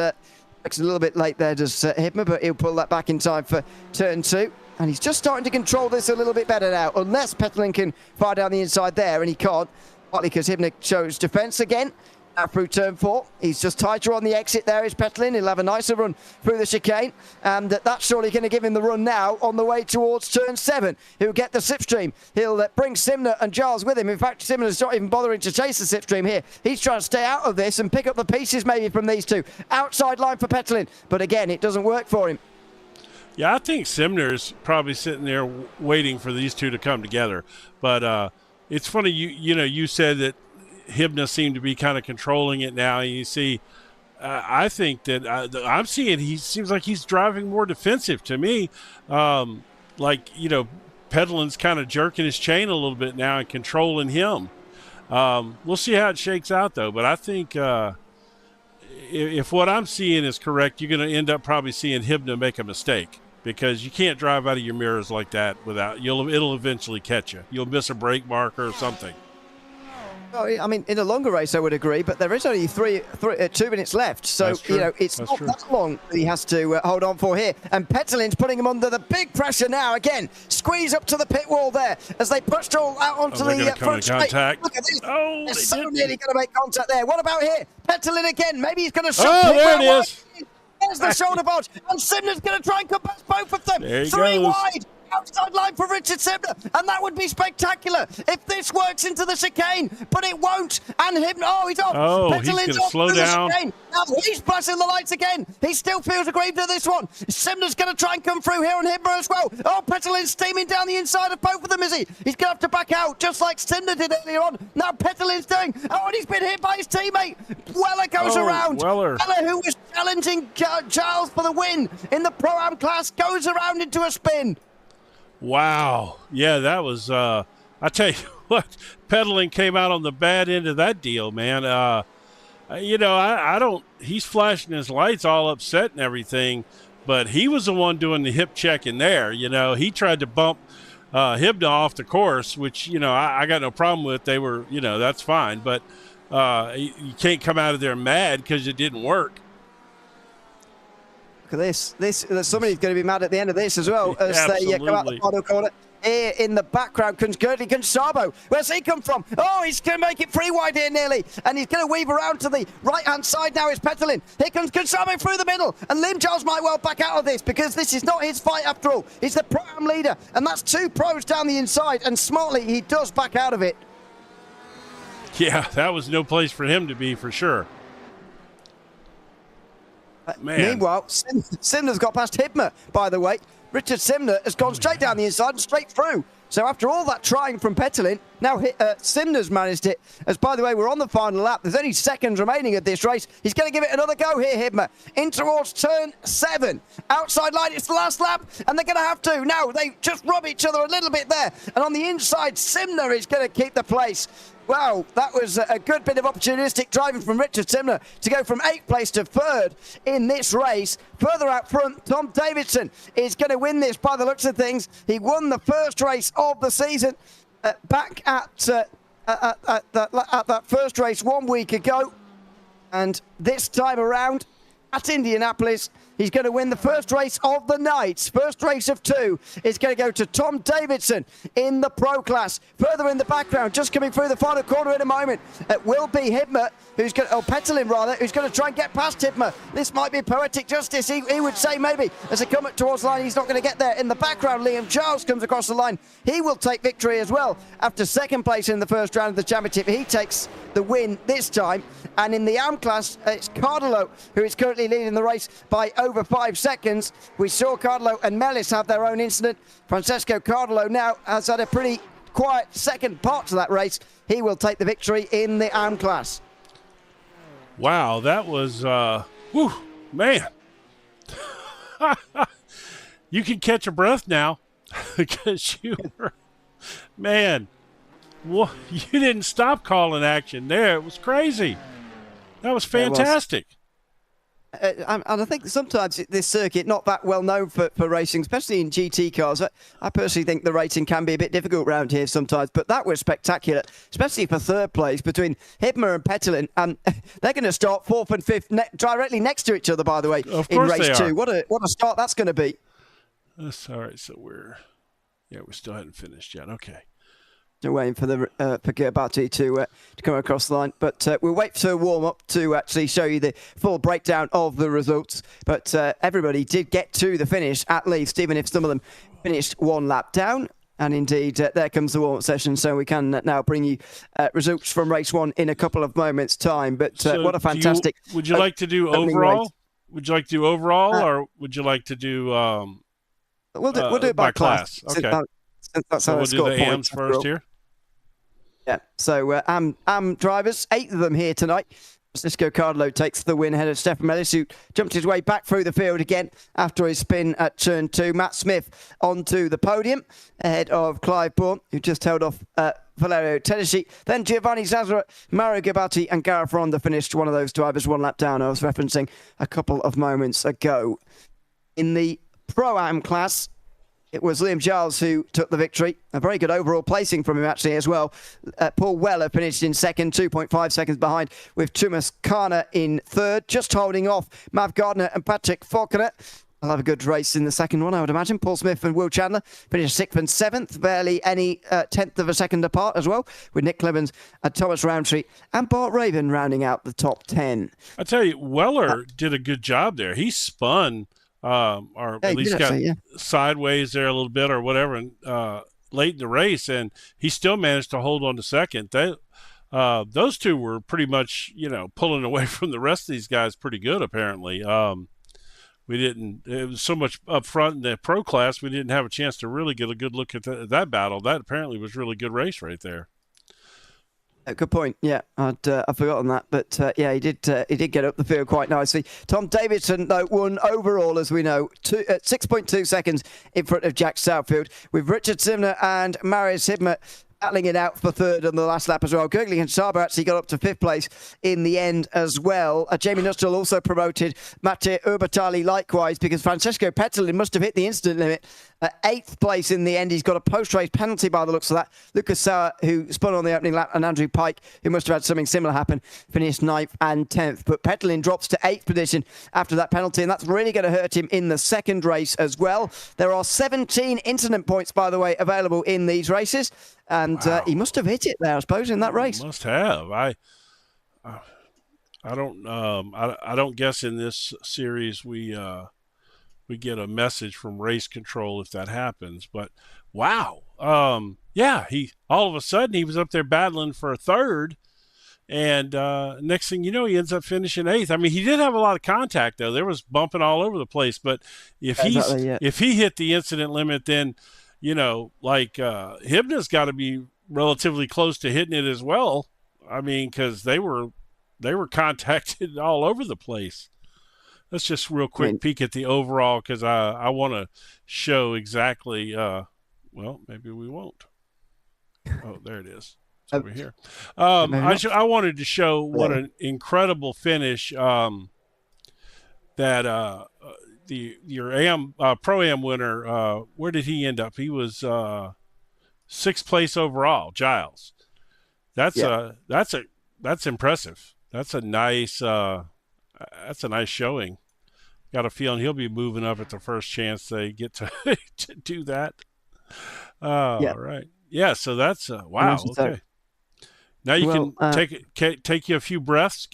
it's a little bit late there, does Hibmer, but he'll pull that back in time for turn 2. And he's just starting to control this a little bit better now, unless Petelin can fire down the inside there, and he can't, partly because Hibner shows defence again. Now through turn 4, he's just tighter on the exit there is Petelin. He'll have a nicer run through the chicane, and that's surely going to give him the run now on the way towards turn 7. He'll get the slipstream. He'll bring Simner and Giles with him. In fact, Simner's not even bothering to chase the slipstream here. He's trying to stay out of this and pick up the pieces maybe from these two. Outside line for Petelin, but again, it doesn't work for him. Yeah, I think Simner's probably sitting there waiting for these two to come together. But it's funny, you said that Hibner seemed to be kind of controlling it now. And you see, I think that I'm seeing he seems like he's driving more defensive to me. Petelin's kind of jerking his chain a little bit now and controlling him. We'll see how it shakes out, though. But I think if what I'm seeing is correct, you're going to end up probably seeing Hibner make a mistake, because you can't drive out of your mirrors like that without it'll eventually catch you. You'll miss a brake marker or something. Well, I mean, in a longer race, I would agree, but there is only 2 minutes left, so it's not that long that he has to hold on for here. And Petelin's putting him under the big pressure now. Again, squeeze up to the pit wall there as they pushed all out onto the front straight. Look at this! They're so nearly going to make contact there. What about here? Petelin again. Maybe he's going to shoot. Oh, there it is. There's the shoulder barge, and Simner's going to try and compass both of them. There he 3 goes. wide. Outside line for Richard Simner, and that would be spectacular if this works into the chicane, but it won't. And Hibner, he's off. Oh, he's going to slow down. Now he's flashing the lights again. He still feels aggrieved to this one. Simner's going to try and come through here on Hibner as well. Oh, Petelin's steaming down the inside of both of them, is he? He's going to have to back out, just like Simner did earlier on. Now Petelin's doing. Oh, and he's been hit by his teammate. Weller goes around. Weller, who was challenging Giles for the win in the Pro-Am class, goes around into a spin. Wow. Yeah, that was, I tell you what, Petelin came out on the bad end of that deal, man. I don't, he's flashing his lights all upset and everything, but he was the one doing the hip checking there. He tried to bump Hibner off the course, which, I got no problem with. They were, that's fine, but you can't come out of there mad because it didn't work. Look at this. Somebody's going to be mad at the end of this as well as they come out the final corner. Here in the background comes Gertie Gonçalves. Where's he come from? Oh, he's going to make it 3 wide here nearly. And he's going to weave around to the right-hand side now is Petelin. Here comes Gonçalves through the middle. And Liam Giles might well back out of this because this is not his fight after all. He's the Pro-Am leader. And that's 2 pros down the inside. And smartly, he does back out of it. Yeah, that was no place for him to be for sure. Man. Meanwhile, Simner's got past Hibner, by the way. Richard Simner has gone straight down the inside and straight through. So after all that trying from Petelin, now Simner's managed it. As, by the way, we're on the final lap. There's only seconds remaining of this race. He's going to give it another go here, Hibner. In towards turn 7. Outside line, it's the last lap, and they're going to have to. Now, they just rub each other a little bit there. And on the inside, Simner is going to keep the place. Wow, that was a good bit of opportunistic driving from Richard Simner to go from 8th place to 3rd in this race. Further out front, Tom Davidson is going to win this by the looks of things. He won the first race of the season back at that first race 1 week ago. And this time around at Indianapolis, he's going to win the first race of the night. First race of 2 is going to go to Tom Davidson in the pro class. Further in the background, just coming through the final corner in a moment, it will be Hibner, who's going to, Petelin rather, who's going to try and get past Hibner. This might be poetic justice, he would say maybe. As they come up towards the line, he's not going to get there. In the background, Liam Giles comes across the line. He will take victory as well. After 2nd place in the first round of the championship, he takes the win this time. And in the AM class, it's Cardillo who is currently leading the race by over 5 seconds. We saw Cardillo and Mellis have their own incident. Francesco Cardillo now has had a pretty quiet second part to that race. He will take the victory in the AM class. Wow, that was, whew, man. You can catch your breath now because you were, man, you didn't stop calling action there. It was crazy. That was fantastic. And I think sometimes this circuit, not that well known for racing, especially in GT cars. I personally think the racing can be a bit difficult around here sometimes, but that was spectacular, especially for third place between Hibner and Petterlin. And they're going to start fourth and fifth directly next to each other, by the way, in race 2. What a start that's going to be. That's all right. So we still hadn't finished yet. Okay. Still waiting for the for Gabati to come across the line, but we'll wait for a warm up to actually show you the full breakdown of the results. But everybody did get to the finish at least, even if some of them finished one lap down. And indeed, there comes the warm up session, so we can now bring you results from race 1 in a couple of moments' time. But so what a fantastic! Would you like to do overall? Race. Would you like to do overall, or would you like to do? We'll do it by class. Okay. That's so how we'll do the AMs first here. Yeah, so AM drivers, 8 of them here tonight. Francisco Cardlo takes the win ahead of Stefan Mellis, who jumped his way back through the field again after his spin at turn 2. Matt Smith onto the podium ahead of Clive Bourne, who just held off Valerio Tedeschi. Then Giovanni Zazzara, Mario Gabati and Gareth Ronda finished one of those drivers one lap down I was referencing a couple of moments ago. In the Pro-Am class, it was Liam Giles who took the victory. A very good overall placing from him, actually, as well. Paul Weller finished in second, 2.5 seconds behind, with Tumas Kana in third, just holding off Mav Gardner and Patrick Falconer. I'll have a good race in the second one, I would imagine. Paul Smith and Will Chandler finished 6th and 7th, barely any tenth of a second apart as well, with Nick Clemens and Thomas Roundtree and Bart Raven rounding out the top 10. I tell you, Weller did a good job there. He spun. Or at least got sideways there a little bit or whatever, and late in the race, and he still managed to hold on to second. Those two were pretty much, pulling away from the rest of these guys pretty good, apparently. It was so much up front in the pro class, we didn't have a chance to really get a good look at that battle. That apparently was a really good race right there. Good point. Yeah, I'd forgotten that, but yeah, he did get up the field quite nicely. Tom Davidson, though, won overall, as we know, 6.2 seconds in front of Jack Southfield, with Richard Simner and Marius Hibner battling it out for third on the last lap as well. Gergely and Saba actually got up to 5th place in the end as well. Jamie Nuttall also promoted Matteo Urbatali likewise, because Francesco Petterlin must have hit the instant limit. 8th place in the end. He's got a post-race penalty by the looks of that. Lucas Sauer, who spun on the opening lap, and Andrew Pike, who must have had something similar happen, finished 9th and 10th. But Petterlin drops to 8th position after that penalty, and that's really going to hurt him in the second race as well. There are 17 incident points, by the way, available in these races. And wow. He must have hit it there, I suppose, in that race. Must have. I don't guess in this series we get a message from race control if that happens. But wow, yeah, he all of a sudden he was up there battling for a third, and next thing you know, he ends up finishing 8th. I mean, he did have a lot of contact though. There was bumping all over the place. But if if he hit the incident limit, then Hibner's got to be relatively close to hitting it as well. I mean, because they were contacted all over the place. Let's just real quick peek at the overall, because I want to show exactly. Well, maybe we won't. Oh, there it is. It's over here. I wanted to show what an incredible finish that. Your Pro-Am winner, where did he end up? He was 6th place overall, Giles. That's impressive. That's a nice showing. Got a feeling he'll be moving up at the first chance they get to to do that. All right. Yeah, so that's wow. Okay. Now you can take you a few breaths,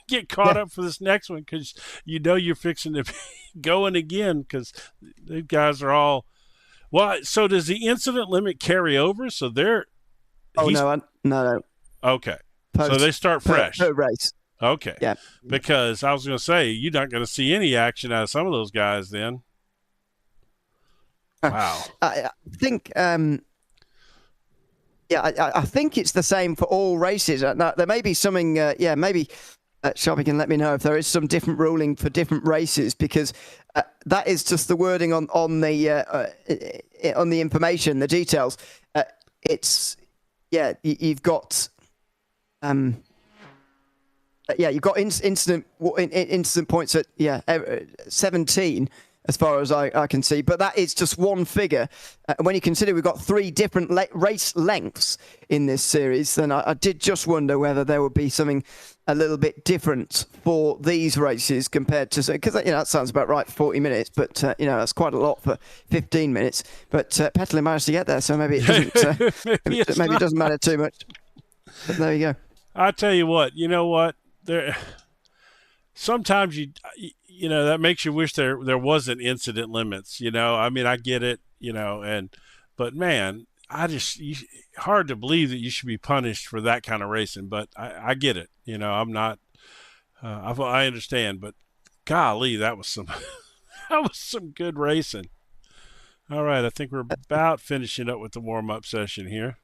get caught up for this next one, because you're fixing to be going again, because the guys are all well. So does the incident limit carry over? So they're no. Okay, so they start fresh. Per race. Okay, yeah. Because I was going to say you're not going to see any action out of some of those guys then. Wow. I think Yeah, I think it's the same for all races. Now, there may be something, maybe Sharpie can let me know if there is some different ruling for different races, because that is just the wording on the information, the details. You've got you've got incident points at 17. As far as I can see, but that is just one figure. And when you consider we've got 3 different race lengths in this series, then I did just wonder whether there would be something a little bit different for these races compared to, because that sounds about right, 40 minutes, but that's quite a lot for 15 minutes. But Petterlin managed to get there, so maybe it doesn't. maybe it doesn't matter too much. But there you go. I tell you what, sometimes that makes you wish there wasn't incident limits. I mean, I get it. But man, hard to believe that you should be punished for that kind of racing. But I get it. I'm not. I understand. But golly, that was some good racing. All right, I think we're about finishing up with the warm up session here.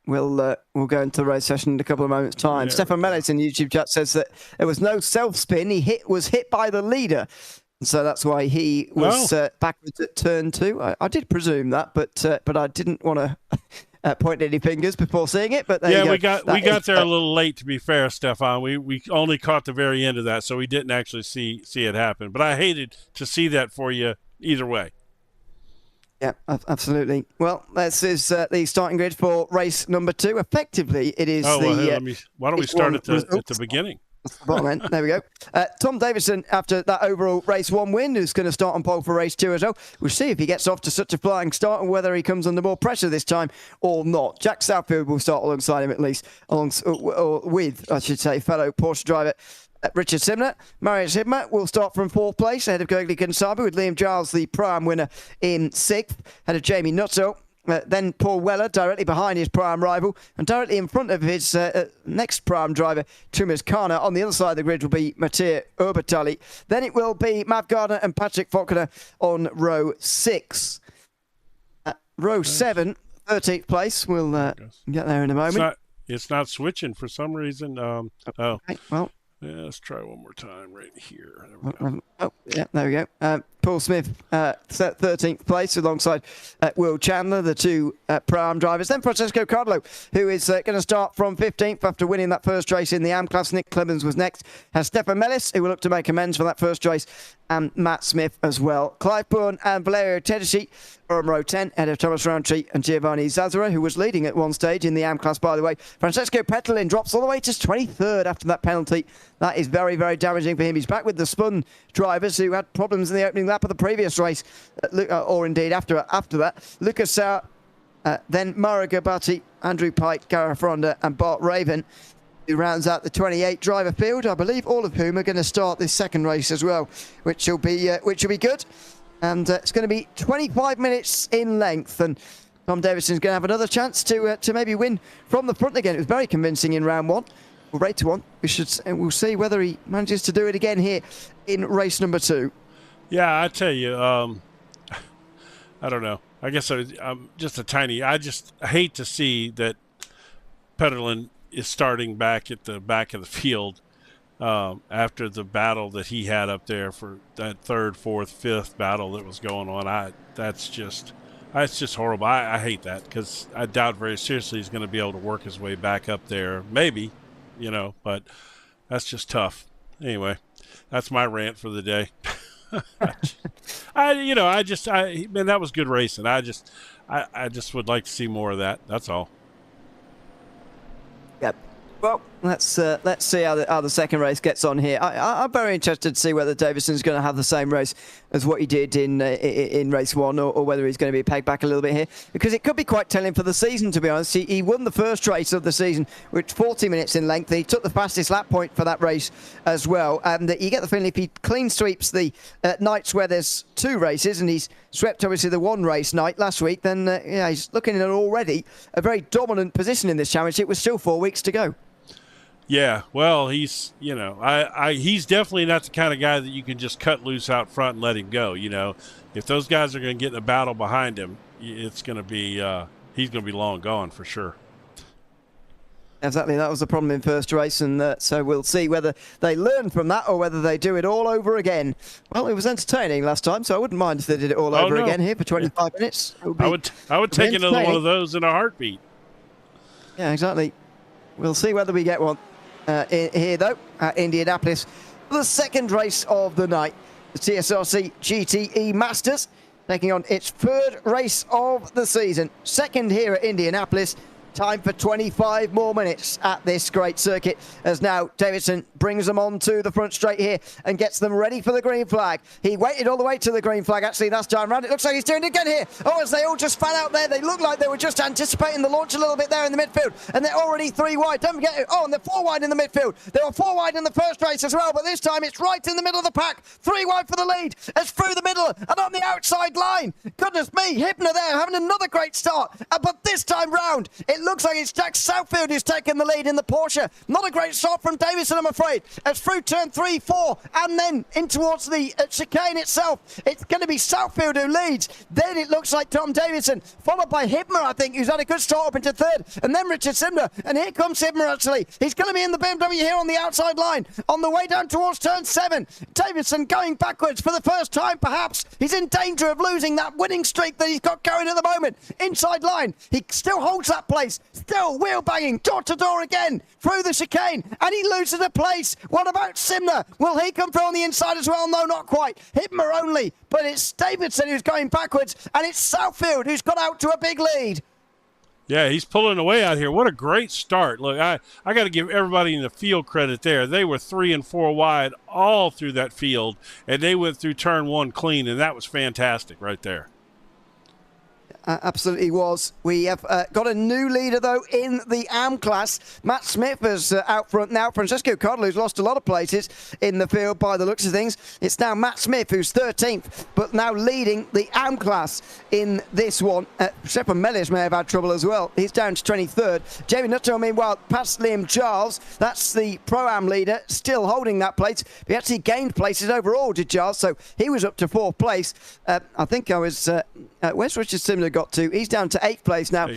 We'll go into the race session in a couple of moments' time. Stefan Mellis in YouTube chat says that there was no self-spin. He was hit by the leader. And so that's why he was backwards at turn 2. I did presume that, but I didn't want to point any fingers before seeing it. But there you go. we got there a little late, to be fair, Stefan. We only caught the very end of that, so we didn't actually see it happen. But I hated to see that for you either way. Yeah, absolutely. Well, this is the starting grid for race number 2. Effectively, it is why don't we start at the beginning? Bottom end. There we go. Tom Davison, after that overall race 1 win, who's going to start on pole for race 2 as well. We'll see if he gets off to such a flying start and whether he comes under more pressure this time or not. Jack Southfield will start alongside him, at least, with, I should say, fellow Porsche driver Richard Simner. Marius Hibmer will start from 4th place ahead of Gurgly Gonsabe, with Liam Giles, the Pro-Am winner, in 6th, ahead of Jamie Nutso. Then Paul Weller directly behind his Pro-Am rival, and directly in front of his next Pro-Am driver, Tumas Kana. On the other side of the grid will be Mattia Urbatali. Then it will be Matt Gardner and Patrick Faulkner on row 6. Row 7, 13th place. We'll get there in a moment. It's not switching for some reason. Okay, well. Yeah, let's try one more time right here. There we go. Paul Smith, 13th place alongside Will Chandler, the 2 Pro-Am drivers. Then Francesco Cardlo, who is going to start from 15th after winning that first race in the AM class. Nick Clemens was next. Has Stefan Mellis, who will look to make amends for that first race, and Matt Smith as well. Clive Bourne and Valerio Tedeschi are on row 10, ahead of Thomas Roundtree and Giovanni Zazzara, who was leading at one stage in the AM class, by the way. Francesco Petterlin drops all the way to 23rd after that penalty. That is very, very damaging for him. He's back with the spun drivers who had problems in the opening lap of the previous race, or indeed after that. Lucas Sauer, then Mara Gabati, Andrew Pike, Gareth Ronda and Bart Raven, who rounds out the 28 driver field, I believe, all of whom are going to start this second race as well, which will be good. And it's going to be 25 minutes in length, and Tom Davison's going to have another chance to maybe win from the front again. It was very convincing in round 1. We'll rate to 1. We'll see whether he manages to do it again here in race number 2. Yeah, I tell you, I don't know. I guess I'm just I just hate to see that Petterlin is starting back at the back of the field after the battle that he had up there for that 3rd, 4th, 5th battle that was going on. That's just horrible. I hate that, because I doubt very seriously he's going to be able to work his way back up there. Maybe, but that's just tough. Anyway, that's my rant for the day. Man, that was good racing. I just would like to see more of that. That's all. Yep. Well, let's see how the second race gets on here. I'm very interested to see whether Davison's going to have the same race as what he did in race 1, or whether he's going to be pegged back a little bit here, because it could be quite telling for the season, to be honest. He won the first race of the season, which 40 minutes in length. He took the fastest lap point for that race as well. And you get the feeling if he clean sweeps the nights where there's 2 races, and he's swept obviously the 1 race night last week, then he's looking at already a very dominant position in this championship with still 4 weeks to go. Yeah, well, he's he's definitely not the kind of guy that you can just cut loose out front and let him go. If those guys are going to get in a battle behind him, it's going to be he's going to be long gone for sure. Exactly, that was the problem in first race, and so we'll see whether they learn from that or whether they do it all over again. Well, it was entertaining last time, so I wouldn't mind if they did it all over again here for 25 minutes. I would take another one of those in a heartbeat. Yeah, exactly. We'll see whether we get one here, though, at Indianapolis. The second race of the night, the TSRC GTE Masters, taking on its third race of the season. Second here at Indianapolis. Time for 25 more minutes at this great circuit, as now Davidson brings them on to the front straight here and gets them ready for the green flag. He waited all the way to the green flag, actually, last time round. It looks like he's doing it again here. Oh, as they all just fan out there, they look like they were just anticipating the launch a little bit there in the midfield, and they're already 3 wide. Don't forget it. Oh, and they're 4 wide in the midfield. They were 4 wide in the first race as well, but this time it's right in the middle of the pack. 3 wide for the lead. It's through the middle and on the outside line. Goodness me, Hibner there having another great start, but this time round, it looks like it's Jack Southfield who's taken the lead in the Porsche. Not a great start from Davison, I'm afraid. As through turn 3, 4, and then in towards the chicane itself, it's going to be Southfield who leads. Then it looks like Tom Davison, followed by Hibner, I think, who's had a good start up into third, and then Richard Simner. And here comes Hibner, actually. He's going to be in the BMW here on the outside line, on the way down towards turn 7. Davison going backwards for the first time, perhaps. He's in danger of losing that winning streak that he's got going at the moment. Inside line, he still holds that place. Still wheel banging, door to door again, through the chicane, and he loses a place. What about Simner? Will he come through on the inside as well? No, not quite. Hibner only, but it's Davidson who's going backwards, and it's Southfield who's got out to a big lead. Yeah, he's pulling away out here. What a great start. Look, I got to give everybody in the field credit there. They were 3 and 4 wide all through that field, and they went through turn 1 clean, and that was fantastic right there. Absolutely was. We have got a new leader, though, in the AM class. Matt Smith is out front now. Francesco Cardinal, who's lost a lot of places in the field by the looks of things. It's now Matt Smith, who's 13th, but now leading the AM class in this one. Stefan Mellis may have had trouble as well. He's down to 23rd. Jamie Nuttall, meanwhile, past Liam Giles. That's the Pro-Am leader, still holding that place. He actually gained places overall, did Giles, so he was up to 4th place. I think I was... where's Richard Simner got to? He's down to 8th place now.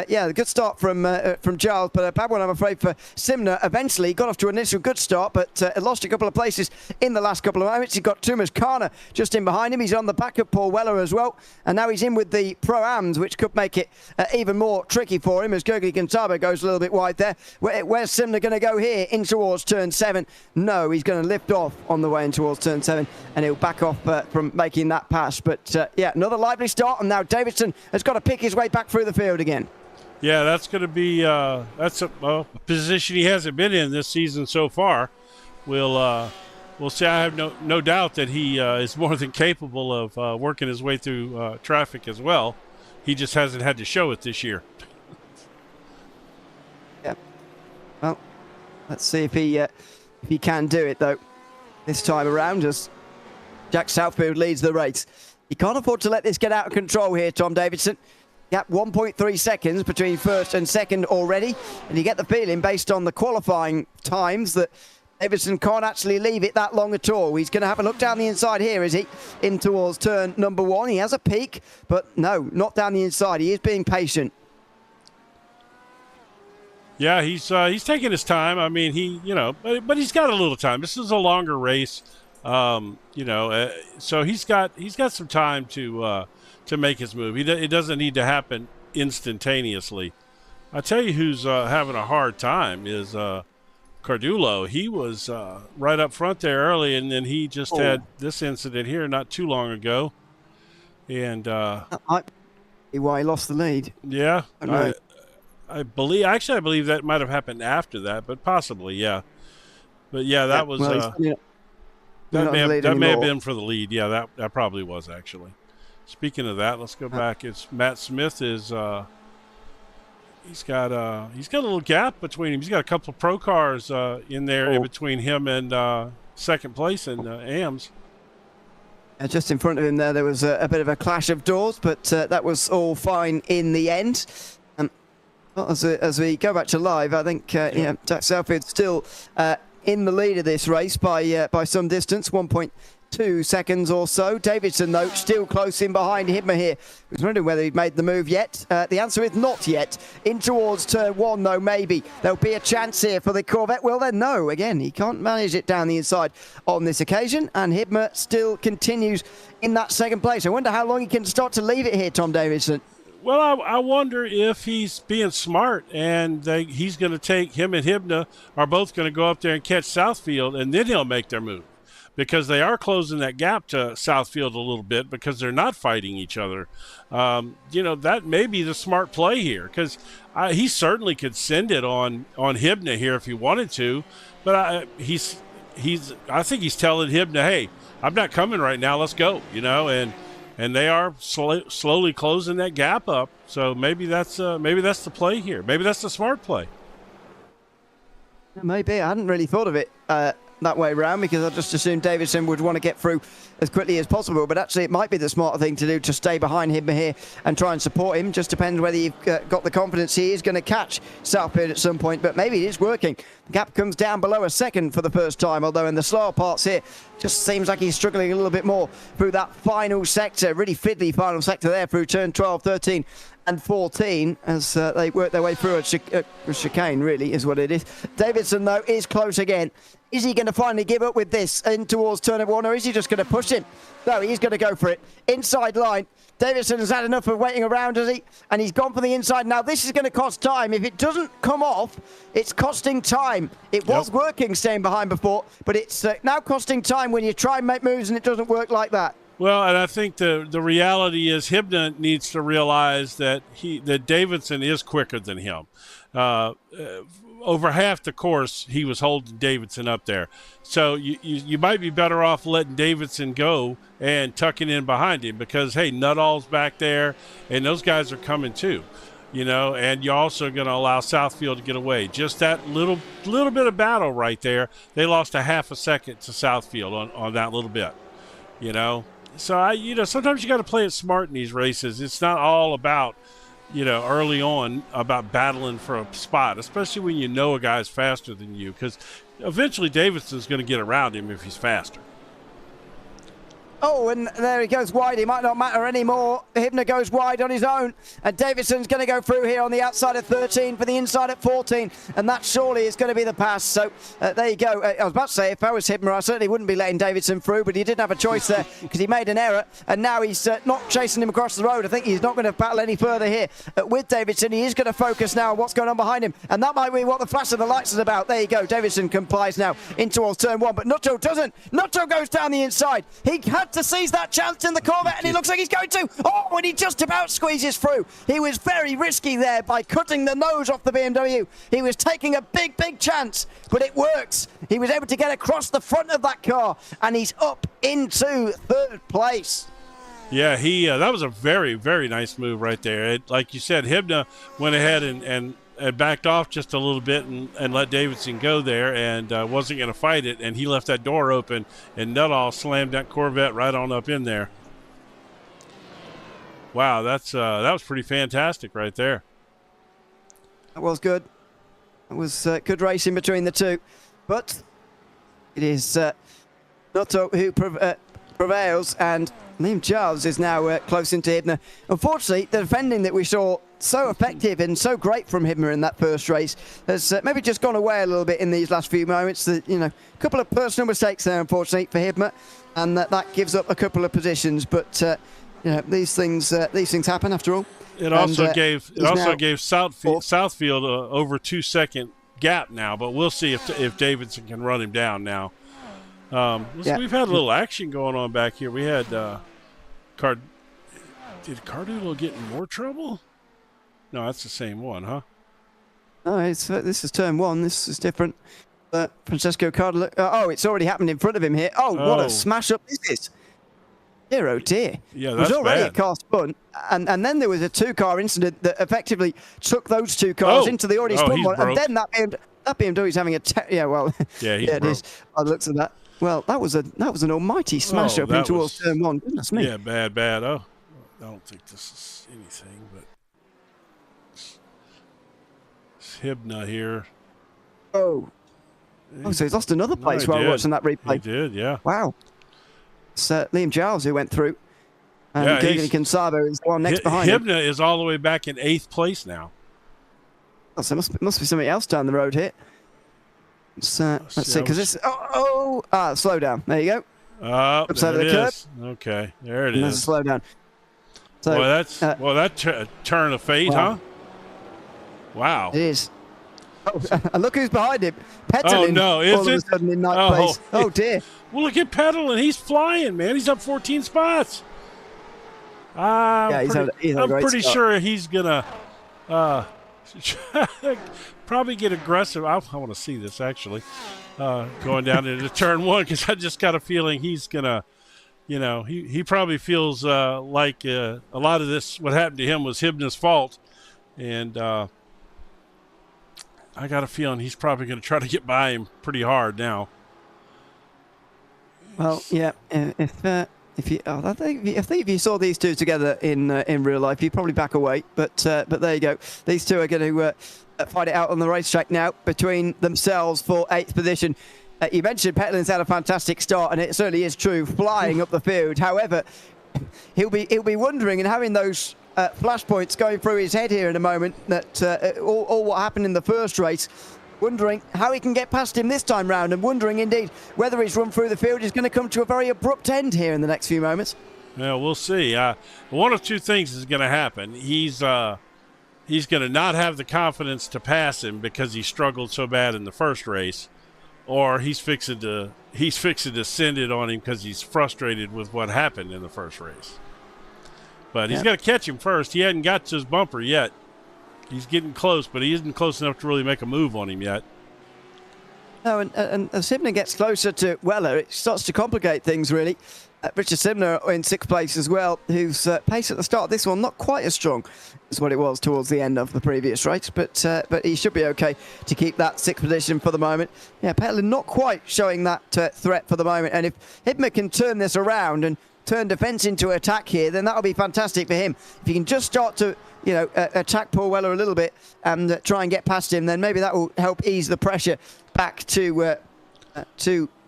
Yeah, a good start from Giles, but a bad one, I'm afraid, for Simner. Eventually, he got off to an initial good start, but lost a couple of places in the last couple of moments. He's got Tumas Kana just in behind him. He's on the back of Paul Weller as well, and now he's in with the Pro-Ams, which could make it even more tricky for him as Gergely Gonzalo goes a little bit wide there. Where's Simner going to go here? In towards turn 7. No, he's going to lift off on the way in towards turn 7, and he'll back off from making that pass. But yeah, another lively start, and now Davidson has got to pick his way back through the field again. Yeah, that's going to be that's a position he hasn't been in this season so far. We'll see. I have no doubt that he is more than capable of working his way through traffic as well. He just hasn't had to show it this year. Yeah. Well, let's see if he can do it though this time around, as Jack Southfield leads the race. You can't afford to let this get out of control here, Tom Davidson. Gap 1.3 seconds between first and second already. And you get the feeling, based on the qualifying times, that Davidson can't actually leave it that long at all. He's going to have a look down the inside here, is he? In towards turn number 1. He has a peak, but no, not down the inside. He is being patient. Yeah, he's taking his time. I mean, but he's got a little time. This is a longer race. So he's got some time to make his move. It doesn't need to happen instantaneously. I tell you who's having a hard time is Cardulo. He was right up front there early, and then he just had this incident here not too long ago. And why he lost the lead. Yeah, I believe that might have happened after that, but possibly, yeah. But yeah, that was. That may have been for the lead. Yeah, that probably was actually. Speaking of that, let's go back. It's Matt Smith is he's got a little gap between him. He's got a couple of pro cars in there in between him and second place in AMs. Just in front of him there was a bit of a clash of doors, but that was all fine in the end. Well, as we go back to live, I think Jack Southfield still in the lead of this race by some distance, 1.8 2 seconds or so. Davidson, though, still close in behind Hibner here. I was wondering whether he'd made the move yet. The answer is not yet. In towards turn 1, though, maybe. There'll be a chance here for the Corvette. Well, then, no. Again, he can't manage it down the inside on this occasion. And Hibner still continues in that second place. I wonder how long he can start to leave it here, Tom Davidson. Well, I wonder if he's being smart and he's going to take him and Hibner are both going to go up there and catch Southfield, and then he'll make their move, because they are closing that gap to Southfield a little bit because they're not fighting each other. That may be the smart play here, because he certainly could send it on Hibner here if he wanted to, but I think he's telling Hibner, hey, I'm not coming right now, let's go, and they are slowly closing that gap up. So maybe that's the play here. Maybe that's the smart play. Maybe. I hadn't really thought of it that way around, because I just assumed Davidson would want to get through as quickly as possible. But actually, it might be the smarter thing to do to stay behind him here and try and support him. Just depends whether you've got the confidence he is going to catch Southfield at some point. But maybe it is working. The gap comes down below a second for the first time, although in the slower parts here, just seems like he's struggling a little bit more through that final sector. Really fiddly final sector there through turn 12, 13 and 14 as they work their way through a chicane, really, is what it is. Davidson, though, is close again. Is he going to finally give up with this in towards turn 1, or is he just going to push him? No, he's going to go for it. Inside line. Davidson has had enough of waiting around, has he? And he's gone for the inside. Now, this is going to cost time. If it doesn't come off, it's costing time. It was working staying behind before, but it's now costing time when you try and make moves and it doesn't work like that. Well, and I think the reality is Hibner needs to realize that Davidson is quicker than him. Over half the course, he was holding Davidson up there. So you might be better off letting Davidson go and tucking in behind him, because, hey, Nuttall's back there, and those guys are coming too. And you're also going to allow Southfield to get away. Just that little bit of battle right there. They lost a half a second to Southfield on that little bit, So, sometimes you got to play it smart in these races. It's not all about, early on about battling for a spot, especially when you know a guy's faster than you, because eventually Davidson's going to get around him if he's faster. Oh, and there he goes wide. He might not matter anymore. Hibner goes wide on his own. And Davidson's going to go through here on the outside of 13 for the inside at 14. And that surely is going to be the pass. So there you go. I was about to say, if I was Hibner, I certainly wouldn't be letting Davidson through. But he didn't have a choice there because he made an error. And now he's not chasing him across the road. I think he's not going to battle any further here with Davidson. He is going to focus now on what's going on behind him. And that might be what the flash of the lights is about. There you go. Davidson complies now in towards turn 1. But Nutto doesn't. Nutto goes down the inside. He had to seize that chance in the Corvette, and he looks like he's going to. Oh, and he just about squeezes through. He was very risky there by cutting the nose off the BMW. He was taking a big chance, but it works. He was able to get across the front of that car, and he's up into 3rd place. Yeah, that was a very, very nice move right there. Like you said, Hibner went ahead and backed off just a little bit and let Davidson go there, and wasn't going to fight it, and he left that door open, and Nuttall slammed that Corvette right on up in there. Wow, that was pretty fantastic right there. That was good. It was good racing between the two, but it is Nutto who prevails, and Liam Charles is now close into Hibner. Unfortunately, the defending that we saw so effective and so great from Hibner in that first race has maybe just gone away a little bit in these last few moments. A couple of personal mistakes there, unfortunately, for Hibner, and that gives up a couple of positions. But these things happen after all. It also gave Southfield over 2 second gap now, but we'll see if Davidson can run him down now. We've had a little action going on back here. We had did Cardoodle get in more trouble? No, that's the same one, huh? No, this is turn 1. This is different. Francesco Cardoodle. It's already happened in front of him here. Oh, what a smash up this is. Dear, oh dear. Yeah, that's it was already bad. a car spun, and then there was a 2-car incident that effectively took those 2 cars into the already spun one, broke. and then that BMW's having a he's it is. By the looks of that. Well, that was an almighty smash up in towards turn 1. Goodness me. Yeah, bad. Oh, I don't think this is anything, but it's Hibner here. Oh, so he's lost another place while watching that replay. He did, yeah. Wow. It's Liam Giles who went through. And Yeah, Gergen Kinsabo is the one next behind him. Hibna is all the way back in 8th place now. Oh, so must be something else down the road here. Let's see, because it's slow down. There you go. Upside the curb. Okay, there it and is. There's a slow down. So that turn of fate, wow. huh? Wow. It is. Oh, and look who's behind him. Petalin. Oh no, is all it? of a sudden in ninth place. Oh dear. Well, look at Petalin. He's flying, man. He's up 14 spots. I'm pretty sure he's gonna probably get aggressive. I want to see this actually, going down into turn 1 because I just got a feeling he's gonna, he probably feels like a lot of this what happened to him was Hibna's fault, and I got a feeling he's probably going to try to get by him pretty hard now. Well, yeah, I think if you saw these two together in real life, you'd probably back away. But there you go. These two are going to fight it out on the racetrack now between themselves for 8th position. You mentioned Petalin's had a fantastic start, and it certainly is true, flying up the field. However, he'll be wondering and having those flashpoints going through his head here in a moment that all what happened in the first race. Wondering how he can get past him this time round, and wondering indeed whether his run through the field is going to come to a very abrupt end here in the next few moments. Yeah, we'll see. One of two things is going to happen. He's going to not have the confidence to pass him because he struggled so bad in the first race, or he's fixing to send it on him because he's frustrated with what happened in the first race. But he's got to catch him first. He hadn't got to his bumper yet. He's getting close, but he isn't close enough to really make a move on him yet. No, and as Hibna gets closer to Weller, it starts to complicate things, really. Richard Hibna in 6th place as well, whose pace at the start of this one not quite as strong as what it was towards the end of the previous race, but he should be okay to keep that 6th position for the moment. Yeah, Petalin not quite showing that threat for the moment, and if Hibna can turn this around and turn defence into attack here, then that'll be fantastic for him. If he can just start to attack Paul Weller a little bit and try and get past him, then maybe that will help ease the pressure back to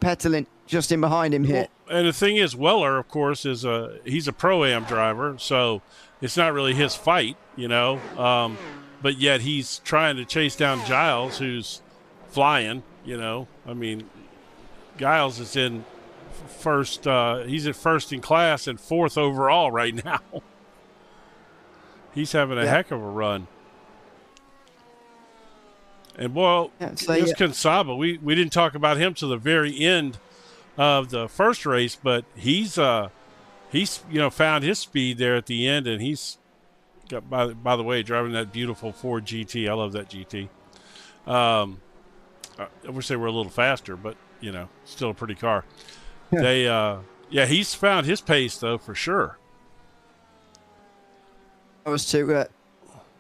Petalin just in behind him here. Well, and the thing is, Weller, of course, he's a Pro-Am driver, so it's not really his fight, but yet he's trying to chase down Giles, who's flying, I mean, Giles is in first, he's at first in class and 4th overall right now. He's having a heck of a run. And, well, Kinsaba, we didn't talk about him till the very end of the first race, but he's found his speed there at the end, and he's got, by the way, driving that beautiful Ford GT. I love that GT. I wish they were a little faster, but, still a pretty car. Yeah. He's found his pace, though, for sure. I was to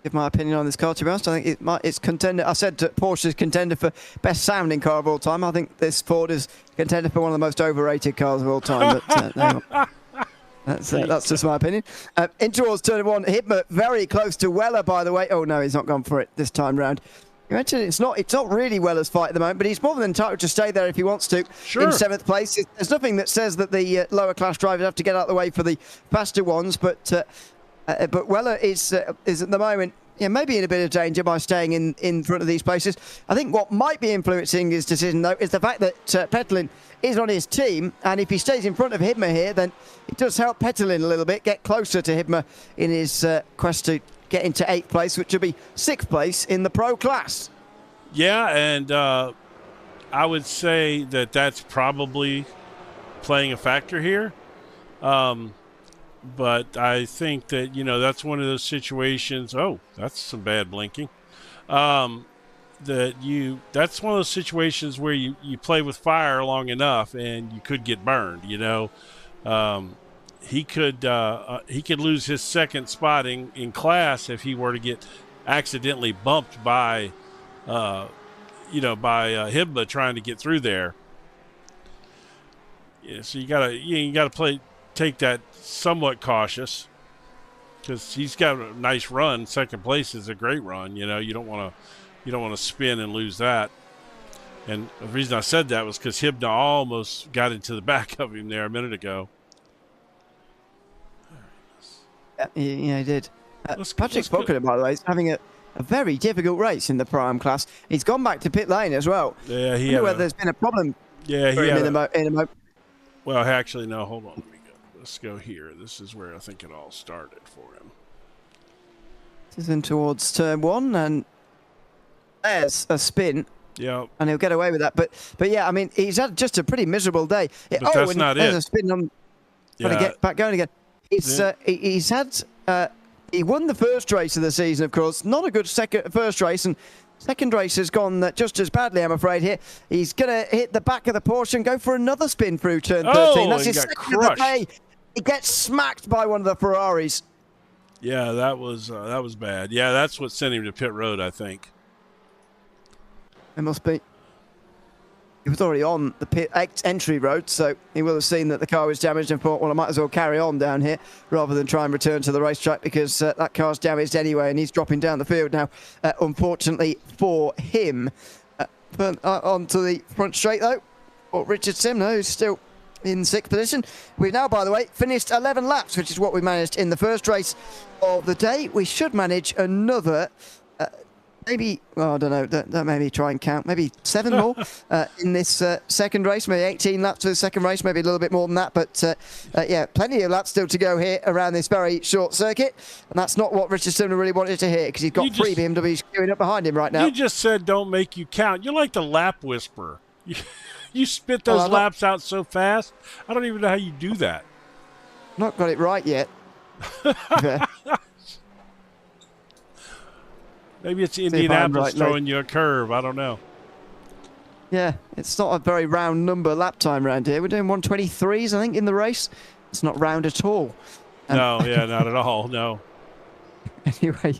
give my opinion on this car, to be honest. I think it's contender. I said Porsche's contender for best sounding car of all time. I think this Ford is contender for one of the most overrated cars of all time. But that's just my opinion. In towards turn 1, Hibna very close to Weller, by the way. Oh no, he's not gone for it this time round. You mentioned it's not really Weller's fight at the moment, but he's more than entitled to stay there if he wants to. Sure. In 7th place, there's nothing that says that the lower class drivers have to get out of the way for the faster ones, but Weller is at the moment maybe in a bit of danger by staying in front of these places. I think what might be influencing his decision, though, is the fact that Petalin is on his team, and if he stays in front of Hibna here, then it does help Petalin a little bit, get closer to Hibna in his quest to get into 8th place, which will be 6th place in the Pro class. Yeah, and I would say that that's probably playing a factor here. But I think that, that's one of those situations. Oh, that's some bad blinking. That's one of those situations where you play with fire long enough and you could get burned, He could lose his 2nd spot in class if he were to get accidentally bumped by Hibna trying to get through there. Yeah, so you gotta take that somewhat cautious, because he's got a nice run. 2nd place is a great run. You don't want to spin and lose that. And the reason I said that was because Hibna almost got into the back of him there a minute ago. Yeah, he did. Patrick Buchanan, by the way, is having a very difficult race in the Pro-Am class. He's gone back to pit lane as well. Yeah, I wonder whether there's been a problem. Yeah, he had had in a moment. Well, actually, no, hold on. Let's go here. This is where I think it all started for him. This is in towards turn 1, and there's a spin. Yeah. And he'll get away with that. But yeah, I mean, he's had just a pretty miserable day. But that's not there's it. A spin on. Trying to get back going again. He's had. He won the first race of the season, of course. Not a good first race, and second race has gone just as badly, I'm afraid. Here, he's going to hit the back of the Porsche and go for another spin through turn 13. That's his second of the day. He gets smacked by one of the Ferraris. Yeah, that was bad. Yeah, that's what sent him to pit road, I think. It must be. He was already on the pit entry road, so he will have seen that the car was damaged and thought, well, I might as well carry on down here rather than try and return to the racetrack because that car's damaged anyway, and he's dropping down the field now, unfortunately for him. Onto the front straight, though, for Richard Simner, who's still in 6th position. We've now, by the way, finished 11 laps, which is what we managed in the first race of the day. We should manage another... maybe, well, I don't know, don't maybe try and count, maybe 7 more in this second race, maybe 18 laps for the second race, maybe a little bit more than that. But yeah, plenty of laps still to go here around this very short circuit. And that's not what Richard Simner really wanted to hear because he's got 3 BMWs queuing up behind him right now. You just said don't make you count. You're like the lap whisperer. You spit those laps out so fast. I don't even know how you do that. Not got it right yet. Maybe it's Indianapolis throwing you a curve. I don't know. Yeah, it's not a very round number lap time around here. We're doing 123s, I think, in the race. It's not round at all. No, yeah, not at all. No. Anyway,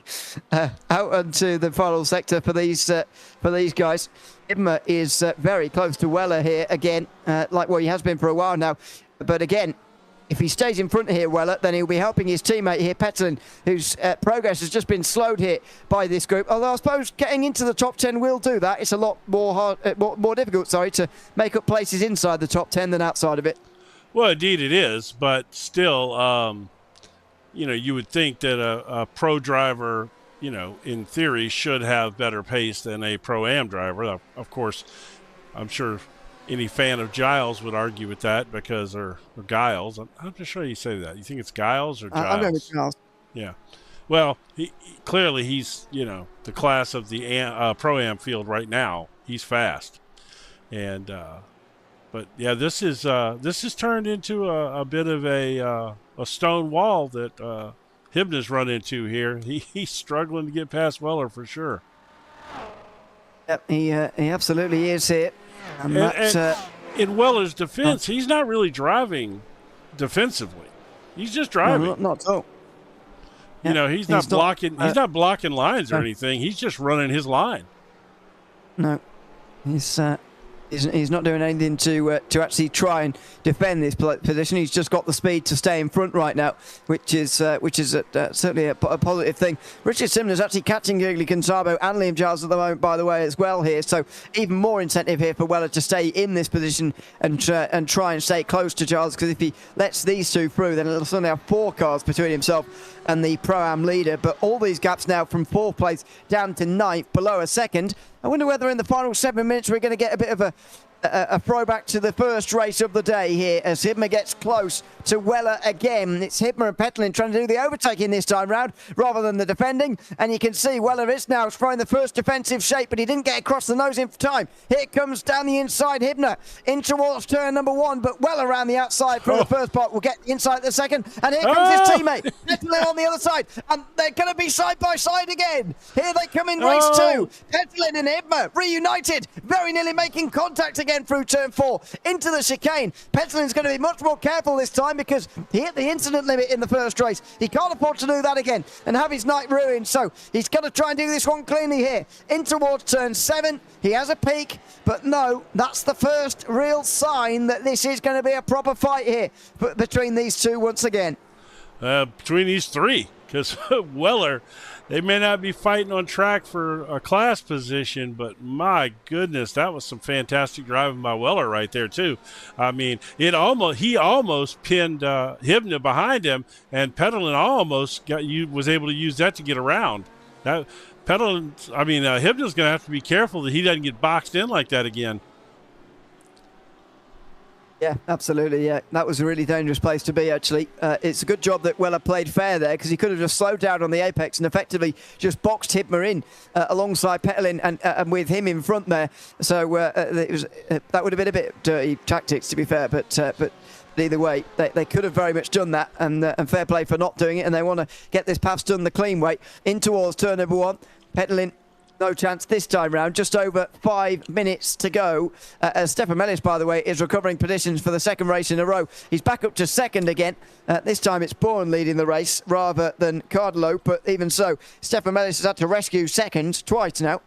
out onto the final sector for these guys. Ibma is very close to Weller here again, like he has been for a while now. But again, if he stays in front here, Weller, then he'll be helping his teammate here, Petlin, whose progress has just been slowed here by this group. Although I suppose getting into the top 10 will do that. It's a lot more more difficult, to make up places inside the top 10 than outside of it. Well, indeed it is, but still, you would think that a pro driver, in theory, should have better pace than a Pro-Am driver. Of course, I'm sure any fan of Giles would argue with that because, or Giles. I'm not sure how you say that. You think it's Giles or Giles? I'm going with Giles. Yeah. Well, clearly he's, the class of the Pro-Am field right now. He's fast. And, but yeah, this is turned into a bit of a stone wall that Hibna's run into here. He's struggling to get past Weller for sure. Yep, he absolutely is here. And in Weller's defense, he's not really driving defensively. He's just driving. No, not at all. He's not blocking. He's not blocking lines or anything. He's just running his line. No, he's not doing anything to actually try and defend this position. He's just got the speed to stay in front right now, which is certainly a positive thing. Richard Simner's actually catching Gigli Consabo and Liam Giles at the moment, by the way, as well here. So even more incentive here for Weller to stay in this position and try and stay close to Giles, because if he lets these two through, then it'll suddenly have 4 cars between himself and the Pro-Am leader. But all these gaps now from 4th place down to 9th, below a second. I wonder whether in the final 7 minutes we're going to get a bit of a throwback to the first race of the day here as Hibma gets close to Weller again. It's Hibma and Petlin trying to do the overtaking this time round rather than the defending. And you can see Weller is now throwing the first defensive shape, but he didn't get across the nose in time. Here comes down the inside Hibna in towards turn number 1, but Weller around the outside for the first part. We'll get the inside the second. And here comes his teammate, Petlin on the other side. And they're going to be side by side again. Here they come in race 2. Petlin and Hibma reunited, very nearly making contact again through turn 4 into the chicane. Petlin's going to be much more careful this time because he hit the incident limit in the first race. He can't afford to do that again and have his night ruined, so he's got to try and do this one cleanly here. In towards turn 7, he has a peak, but no, that's the first real sign that this is going to be a proper fight here between these two once again. Between these 3, because Weller, they may not be fighting on track for a class position, but my goodness, that was some fantastic driving by Weller right there too. I mean, he almost pinned Hibna behind him, and Petalin almost was able to use that to get around. Hibna's going to have to be careful that he doesn't get boxed in like that again. Yeah, absolutely. Yeah, that was a really dangerous place to be, actually. It's a good job that Weller played fair there, because he could have just slowed down on the apex and effectively just boxed Hibna in alongside Petalin and with him in front there. So that would have been a bit dirty tactics, to be fair. But either way, they could have very much done that, and fair play for not doing it. And they want to get this pass done the clean way in towards turn number 1. Petalin, no chance this time round. Just over 5 minutes to go. Stefan Mellis, by the way, is recovering positions for the second race in a row. He's back up to second again. This time it's Bourne leading the race rather than Cardillo, but even so, Stefan Mellis has had to rescue seconds twice now.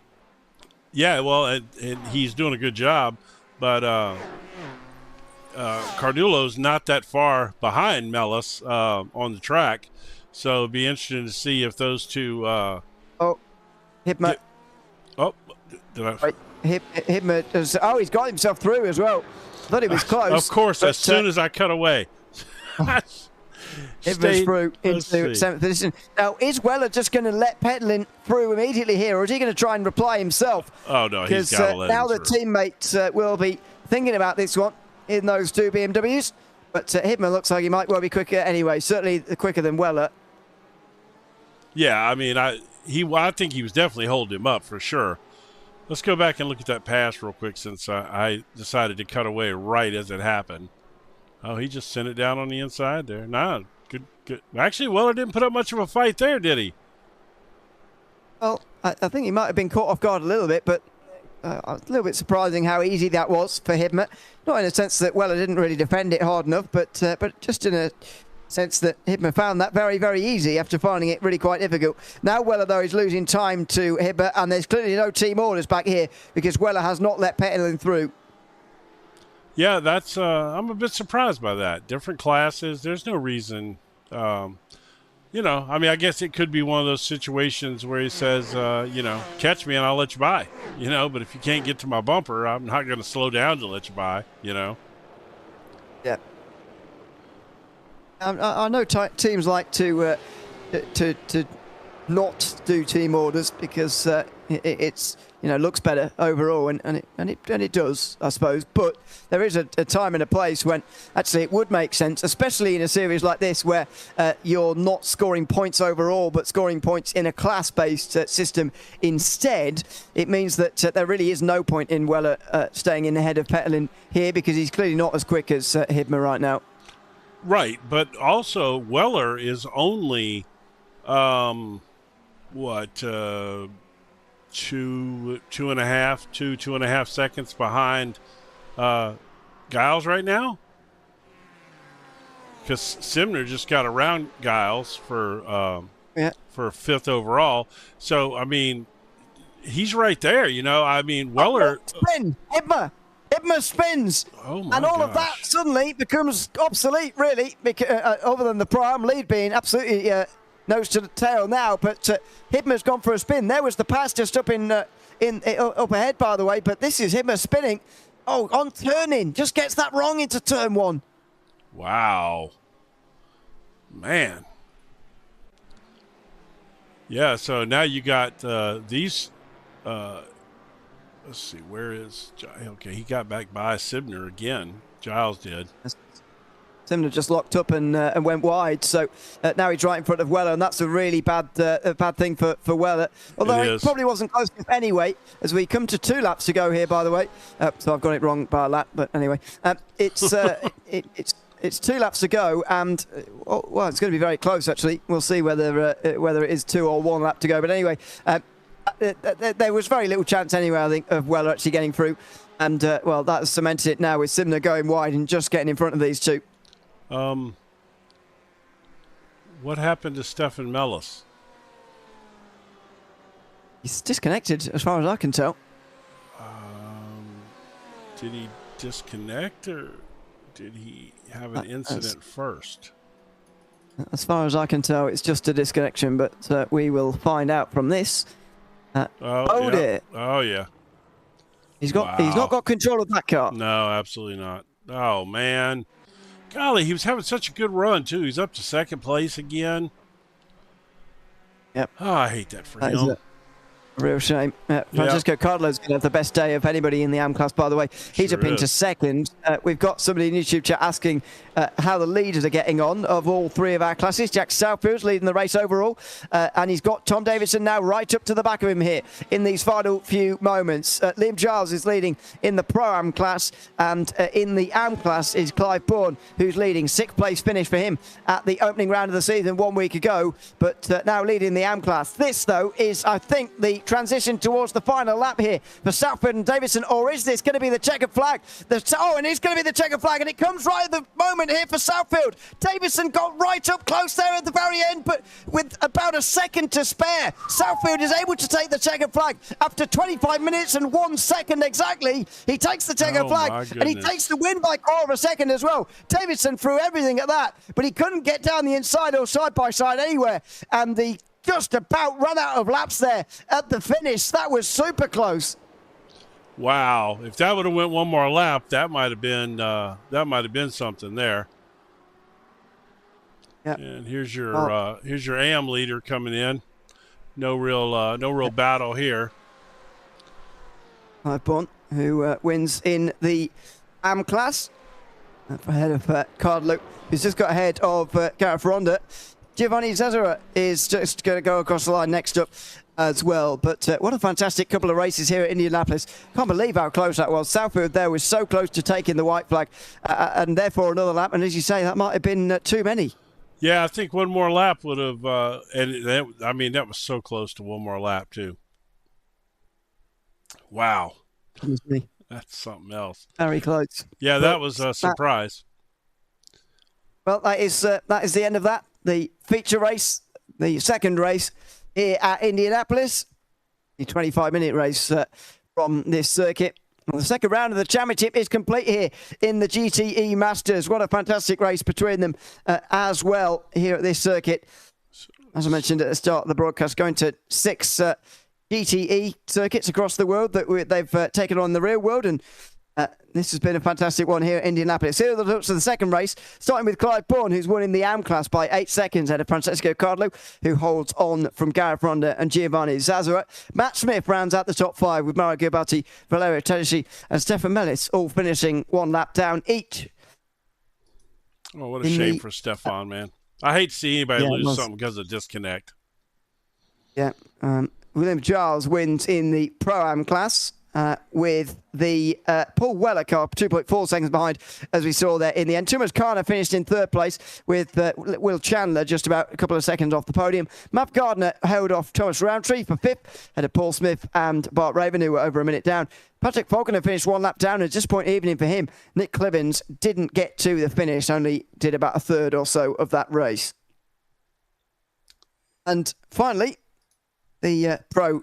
Yeah, well, and he's doing a good job, but Cardillo's not that far behind Mellis on the track, so it'd be interesting to see if those two... Hibna. Hibna he's got himself through as well. I thought he was close. Of course, as soon as I cut away. Hibna's through into 7th position. Now, is Weller just going to let Petalin through immediately here, or is he going to try and reply himself? Oh, no, he's got to let now him the through. teammates will be thinking about this one in those two BMWs. But Hibna looks like he might well be quicker anyway, certainly quicker than Weller. Yeah, I mean, I think he was definitely holding him up for sure. Let's go back and look at that pass real quick, since I decided to cut away right as it happened. Oh, he just sent it down on the inside there. Nah, good. Actually, Weller didn't put up much of a fight there, did he? Well, I think he might have been caught off guard a little bit, but a little bit surprising how easy that was for Hibna. Not in a sense that Weller didn't really defend it hard enough, but just in a sense that Hibna found that very, very easy after finding it really quite difficult. Now Weller, though, is losing time to Hibna, and there's clearly no team orders back here because Weller has not let Petalin through. Yeah, that's I'm a bit surprised by that. Different classes, there's no reason. I mean, I guess it could be one of those situations where he says, catch me and I'll let you by, but if you can't get to my bumper, I'm not going to slow down to let you by, Yeah. I know teams like to not do team orders because it's looks better overall, and it does, I suppose. But there is a time and a place when actually it would make sense, especially in a series like this where you're not scoring points overall but scoring points in a class-based system instead. It means that there really is no point in Weller staying in ahead of Petalin here, because he's clearly not as quick as Hibna right now. Right, but also Weller is only, 2.5 seconds behind Giles right now? Because Simner just got around Giles for 5th overall. So, I mean, he's right there, I mean, Weller... Spin! Hibna spins, and all of that suddenly becomes obsolete, really, because, other than the prime lead being absolutely nose to the tail now. But Hibna's gone for a spin. There was the pass just up up ahead, by the way. But this is Hibna spinning. Oh, on turning, just gets that wrong into turn 1. Wow, man. Yeah. So now you got these. Let's see, where is... Okay, he got back by Simner again. Giles did. Simner just locked up and went wide, so now he's right in front of Weller, and that's a really bad thing for Weller. Although it probably wasn't close enough anyway, as we come to 2 laps to go here, by the way. So I've got it wrong by a lap, but anyway. It's 2 laps to go, and well, it's going to be very close, actually. We'll see whether it is 2 or 1 lap to go. But anyway... there was very little chance anyway, I think, of Weller actually getting through. And, well, that's cemented it now with Simner going wide and just getting in front of these two. What happened to Stefan Mellis? He's disconnected, as far as I can tell. Did he disconnect, or did he have an incident first? As far as I can tell, it's just a disconnection, but we will find out from this. Oh, yeah. Oh, yeah. He's not got control of that car. No, absolutely not. Oh, man. Golly, he was having such a good run, too. He's up to second place again. Yep. Oh, I hate that for him. Real shame. Francesco Cardlo's going to have the best day of anybody in the AM class, by the way. He's up into second. We've got somebody in YouTube chat asking how the leaders are getting on of all three of our classes. Jack Southfield's leading the race overall, and he's got Tom Davidson now right up to the back of him here in these final few moments. Liam Giles is leading in the Pro-Am class, and in the AM class is Clive Bourne, who's leading. Sixth place finish for him at the opening round of the season 1 week ago, but now leading the AM class. This, though, is, I think, the transition towards the final lap here for Southfield and Davidson, or is this going to be the checkered flag? And it's going to be the checkered flag, and it comes right at the moment here for Southfield. Davidson got right up close there at the very end, but with about a second to spare, Southfield is able to take the checkered flag. After 25 minutes and 1 second exactly, he takes the checkered flag, and he takes the win by quarter of a second as well. Davidson threw everything at that, but he couldn't get down the inside or side by side anywhere, and the just about run out of laps there at the finish. That was super close. Wow! If that would have went one more lap, that might have been something there. Yep. And here's your AM leader coming in. No real battle here. Clive Bourne, who wins in the AM class, ahead of Cardlow, who's just got ahead of Gareth Ronda. Giovanni Zazzara is just going to go across the line next up as well. But what a fantastic couple of races here at Indianapolis. Can't believe how close that was. Southfield there was so close to taking the white flag, and therefore another lap. And as you say, that might have been too many. Yeah, I think one more lap would have, that was so close to one more lap too. Wow. That's something else. Very close. Yeah, that was a surprise. Well, that is the end of that. The feature race, the second race here at Indianapolis, the 25-minute race from this circuit. Well, the second round of the championship is complete here in the GTE Masters. What a fantastic race between them as well here at this circuit. As I mentioned at the start of the broadcast, going to 6 GTE circuits across the world that they've taken on in the real world, and this has been a fantastic one here at Indianapolis. Here are the results of the second race, starting with Clive Bourne, who's won in the AM class by 8 seconds ahead of Francesco Cardlow, who holds on from Gareth Ronda and Giovanni Zazzara. Matt Smith rounds out the top 5 with Mario Gabatti, Valerio Tedeschi and Stefan Mellis, all finishing 1 lap down each. Oh, what a shame for Stefan, man. I hate to see anybody lose something because of disconnect. Yeah. William Giles wins in the Pro-Am class. With the Paul Weller car 2.4 seconds behind, as we saw there in the end. Tumas Kana finished in third place with Will Chandler just about a couple of seconds off the podium. Matt Gardner held off Thomas Roundtree for fifth, ahead of Paul Smith and Bart Raven, who were over a minute down. Patrick Faulkner finished 1 lap down, and at this point evening for him, Nick Clivens didn't get to the finish, only did about a third or so of that race. And finally, the Pro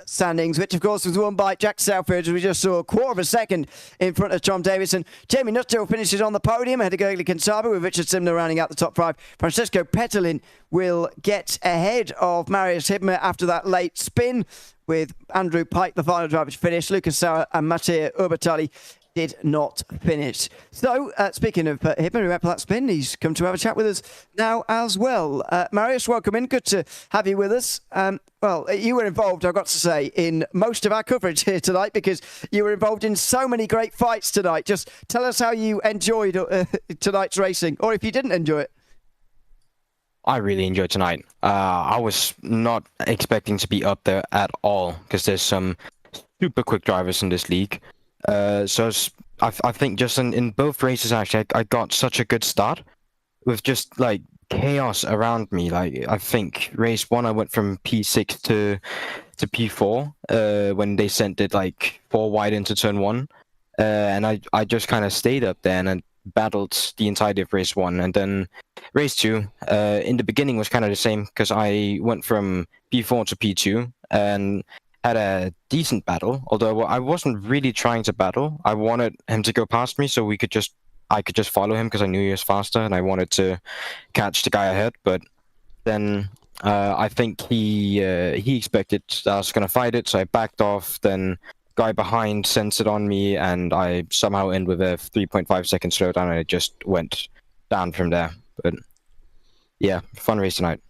standings, which of course was won by Jack Southfield, as we just saw, a quarter of a second in front of Tom Davidson. Jamie Nuttall finishes on the podium ahead of Gergely Kinsaba, with Richard Simner rounding out the top 5. Francesco Petterlin will get ahead of Marius Hibmer after that late spin, with Andrew Pike, the final driver, to finish. Lucas Sauer and Mattia Urbatali did not finish. So, speaking of Hibner, who went for that spin, he's come to have a chat with us now as well. Marius, welcome in. Good to have you with us. Well, you were involved, I've got to say, in most of our coverage here tonight, because you were involved in so many great fights tonight. Just tell us how you enjoyed tonight's racing, or if you didn't enjoy it. I really enjoyed tonight. I was not expecting to be up there at all, because there's some super quick drivers in this league. So I think just in both races, actually, I got such a good start with just like chaos around me. Like, I think race 1, I went from P6 to P4 when they sent it like 4 wide into turn 1. And I just kind of stayed up there and I battled the entirety of race 1. And then race 2, in the beginning was kind of the same, because I went from P4 to P2 and had a decent battle, although I wasn't really trying to battle. I wanted him to go past me so we could just I could just follow him because I knew he was faster and I wanted to catch the guy ahead. But then I think he expected I was gonna fight it, so I backed off. Then guy behind sensed it on me, and I somehow end with a 3.5 second slowdown, and it just went down from there. But yeah, fun race tonight.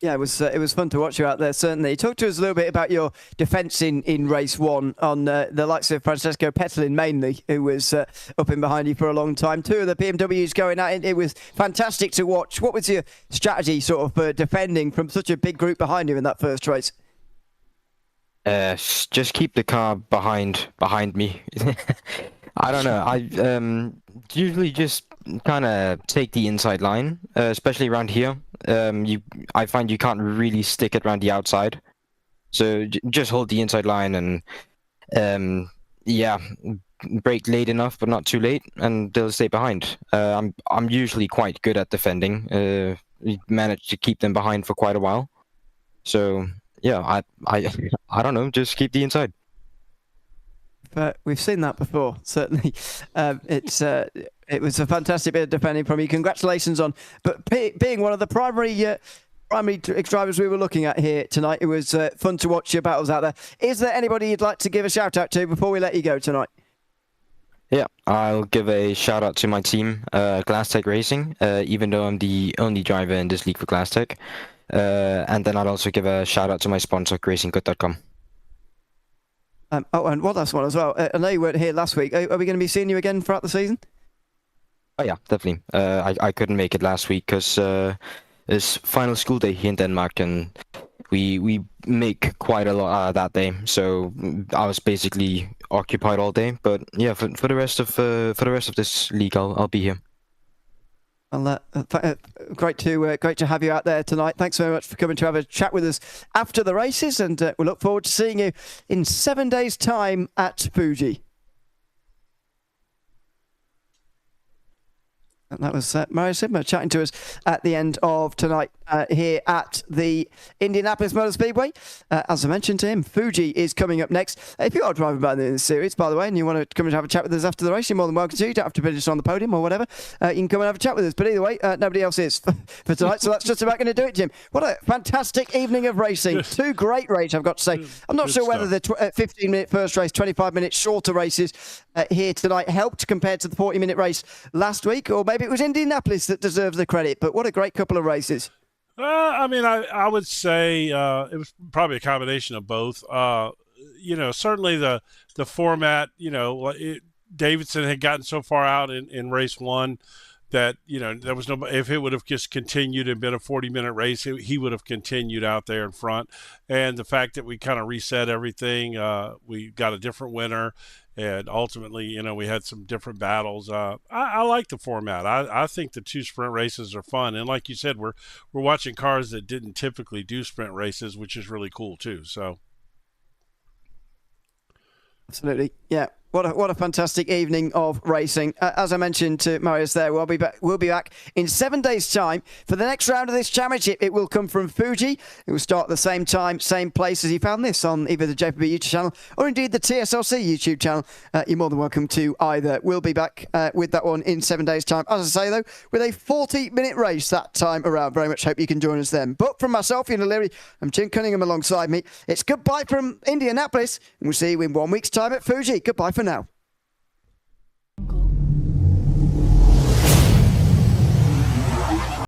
Yeah, it was fun to watch you out there, certainly. Talk to us a little bit about your defence in race one on the likes of Francesco Petelin mainly, who was up in behind you for a long time. Two of the BMWs going at it. It was fantastic to watch. What was your strategy sort of for defending from such a big group behind you in that first race? Just keep the car behind me. I don't know. I usually just kind of take the inside line, especially around here. I find you can't really stick it around the outside, so just hold the inside line and yeah, brake late enough but not too late, and they'll stay behind. I'm usually quite good at defending. We managed to keep them behind for quite a while, so yeah, I don't know, just keep the inside. But we've seen that before, certainly. It was a fantastic bit of defending from you. Congratulations on being one of the primary drivers we were looking at here tonight. It was fun to watch your battles out there. Is there anybody you'd like to give a shout out to before we let you go tonight? Yeah, I'll give a shout out to my team, GlassTech Racing, even though I'm the only driver in this league for GlassTech. And then I'll also give a shout out to my sponsor, racinggood.com. And one last one as well. I know you weren't here last week. Are we going to be seeing you again throughout the season? Oh yeah, definitely. I couldn't make it last week because it's final school day here in Denmark, and we make quite a lot that day. So I was basically occupied all day. But yeah, for the rest of this league, I'll be here. Well, great to have you out there tonight. Thanks very much for coming to have a chat with us after the races, and we look forward to seeing you in 7 days' time at Fuji. And that was Mario Sidmer chatting to us at the end of tonight here at the Indianapolis Motor Speedway. As I mentioned to him, Fuji is coming up next. If you are driving by in this series, by the way, and you want to come and have a chat with us after the race, you're more than welcome to. You don't have to finish on the podium or whatever. You can come and have a chat with us. But either way, nobody else is for tonight. So that's just about going to do it, Jim. What a fantastic evening of racing. Two great races, I've got to say. I'm not sure whether the 15-minute first race, 25-minute shorter races here tonight helped compared to the 40-minute race last week, or maybe it was Indianapolis that deserves the credit. But what a great couple of races. I mean, I would say it was probably a combination of both. Certainly the format, Davidson had gotten so far out in race one that, there was no, if it would have just continued and been a 40-minute race, he would have continued out there in front. And the fact that we kind of reset everything, we got a different winner. And ultimately, we had some different battles. I like the format. I think the two sprint races are fun. And like you said, we're watching cars that didn't typically do sprint races, which is really cool too. So, absolutely, yeah. What a fantastic evening of racing. As I mentioned to Marius there, we'll be back in 7 days' time for the next round of this championship. It will come from Fuji. It will start at the same time, same place as you found this on either the JPB YouTube channel or indeed the TSRC YouTube channel. You're more than welcome to either. We'll be back with that one in 7 days' time. As I say, though, with a 40-minute race that time around. Very much hope you can join us then. But from myself, Ian O'Leary, and Jim Cunningham alongside me, it's goodbye from Indianapolis, and we'll see you in 1 week's time at Fuji. Goodbye for now.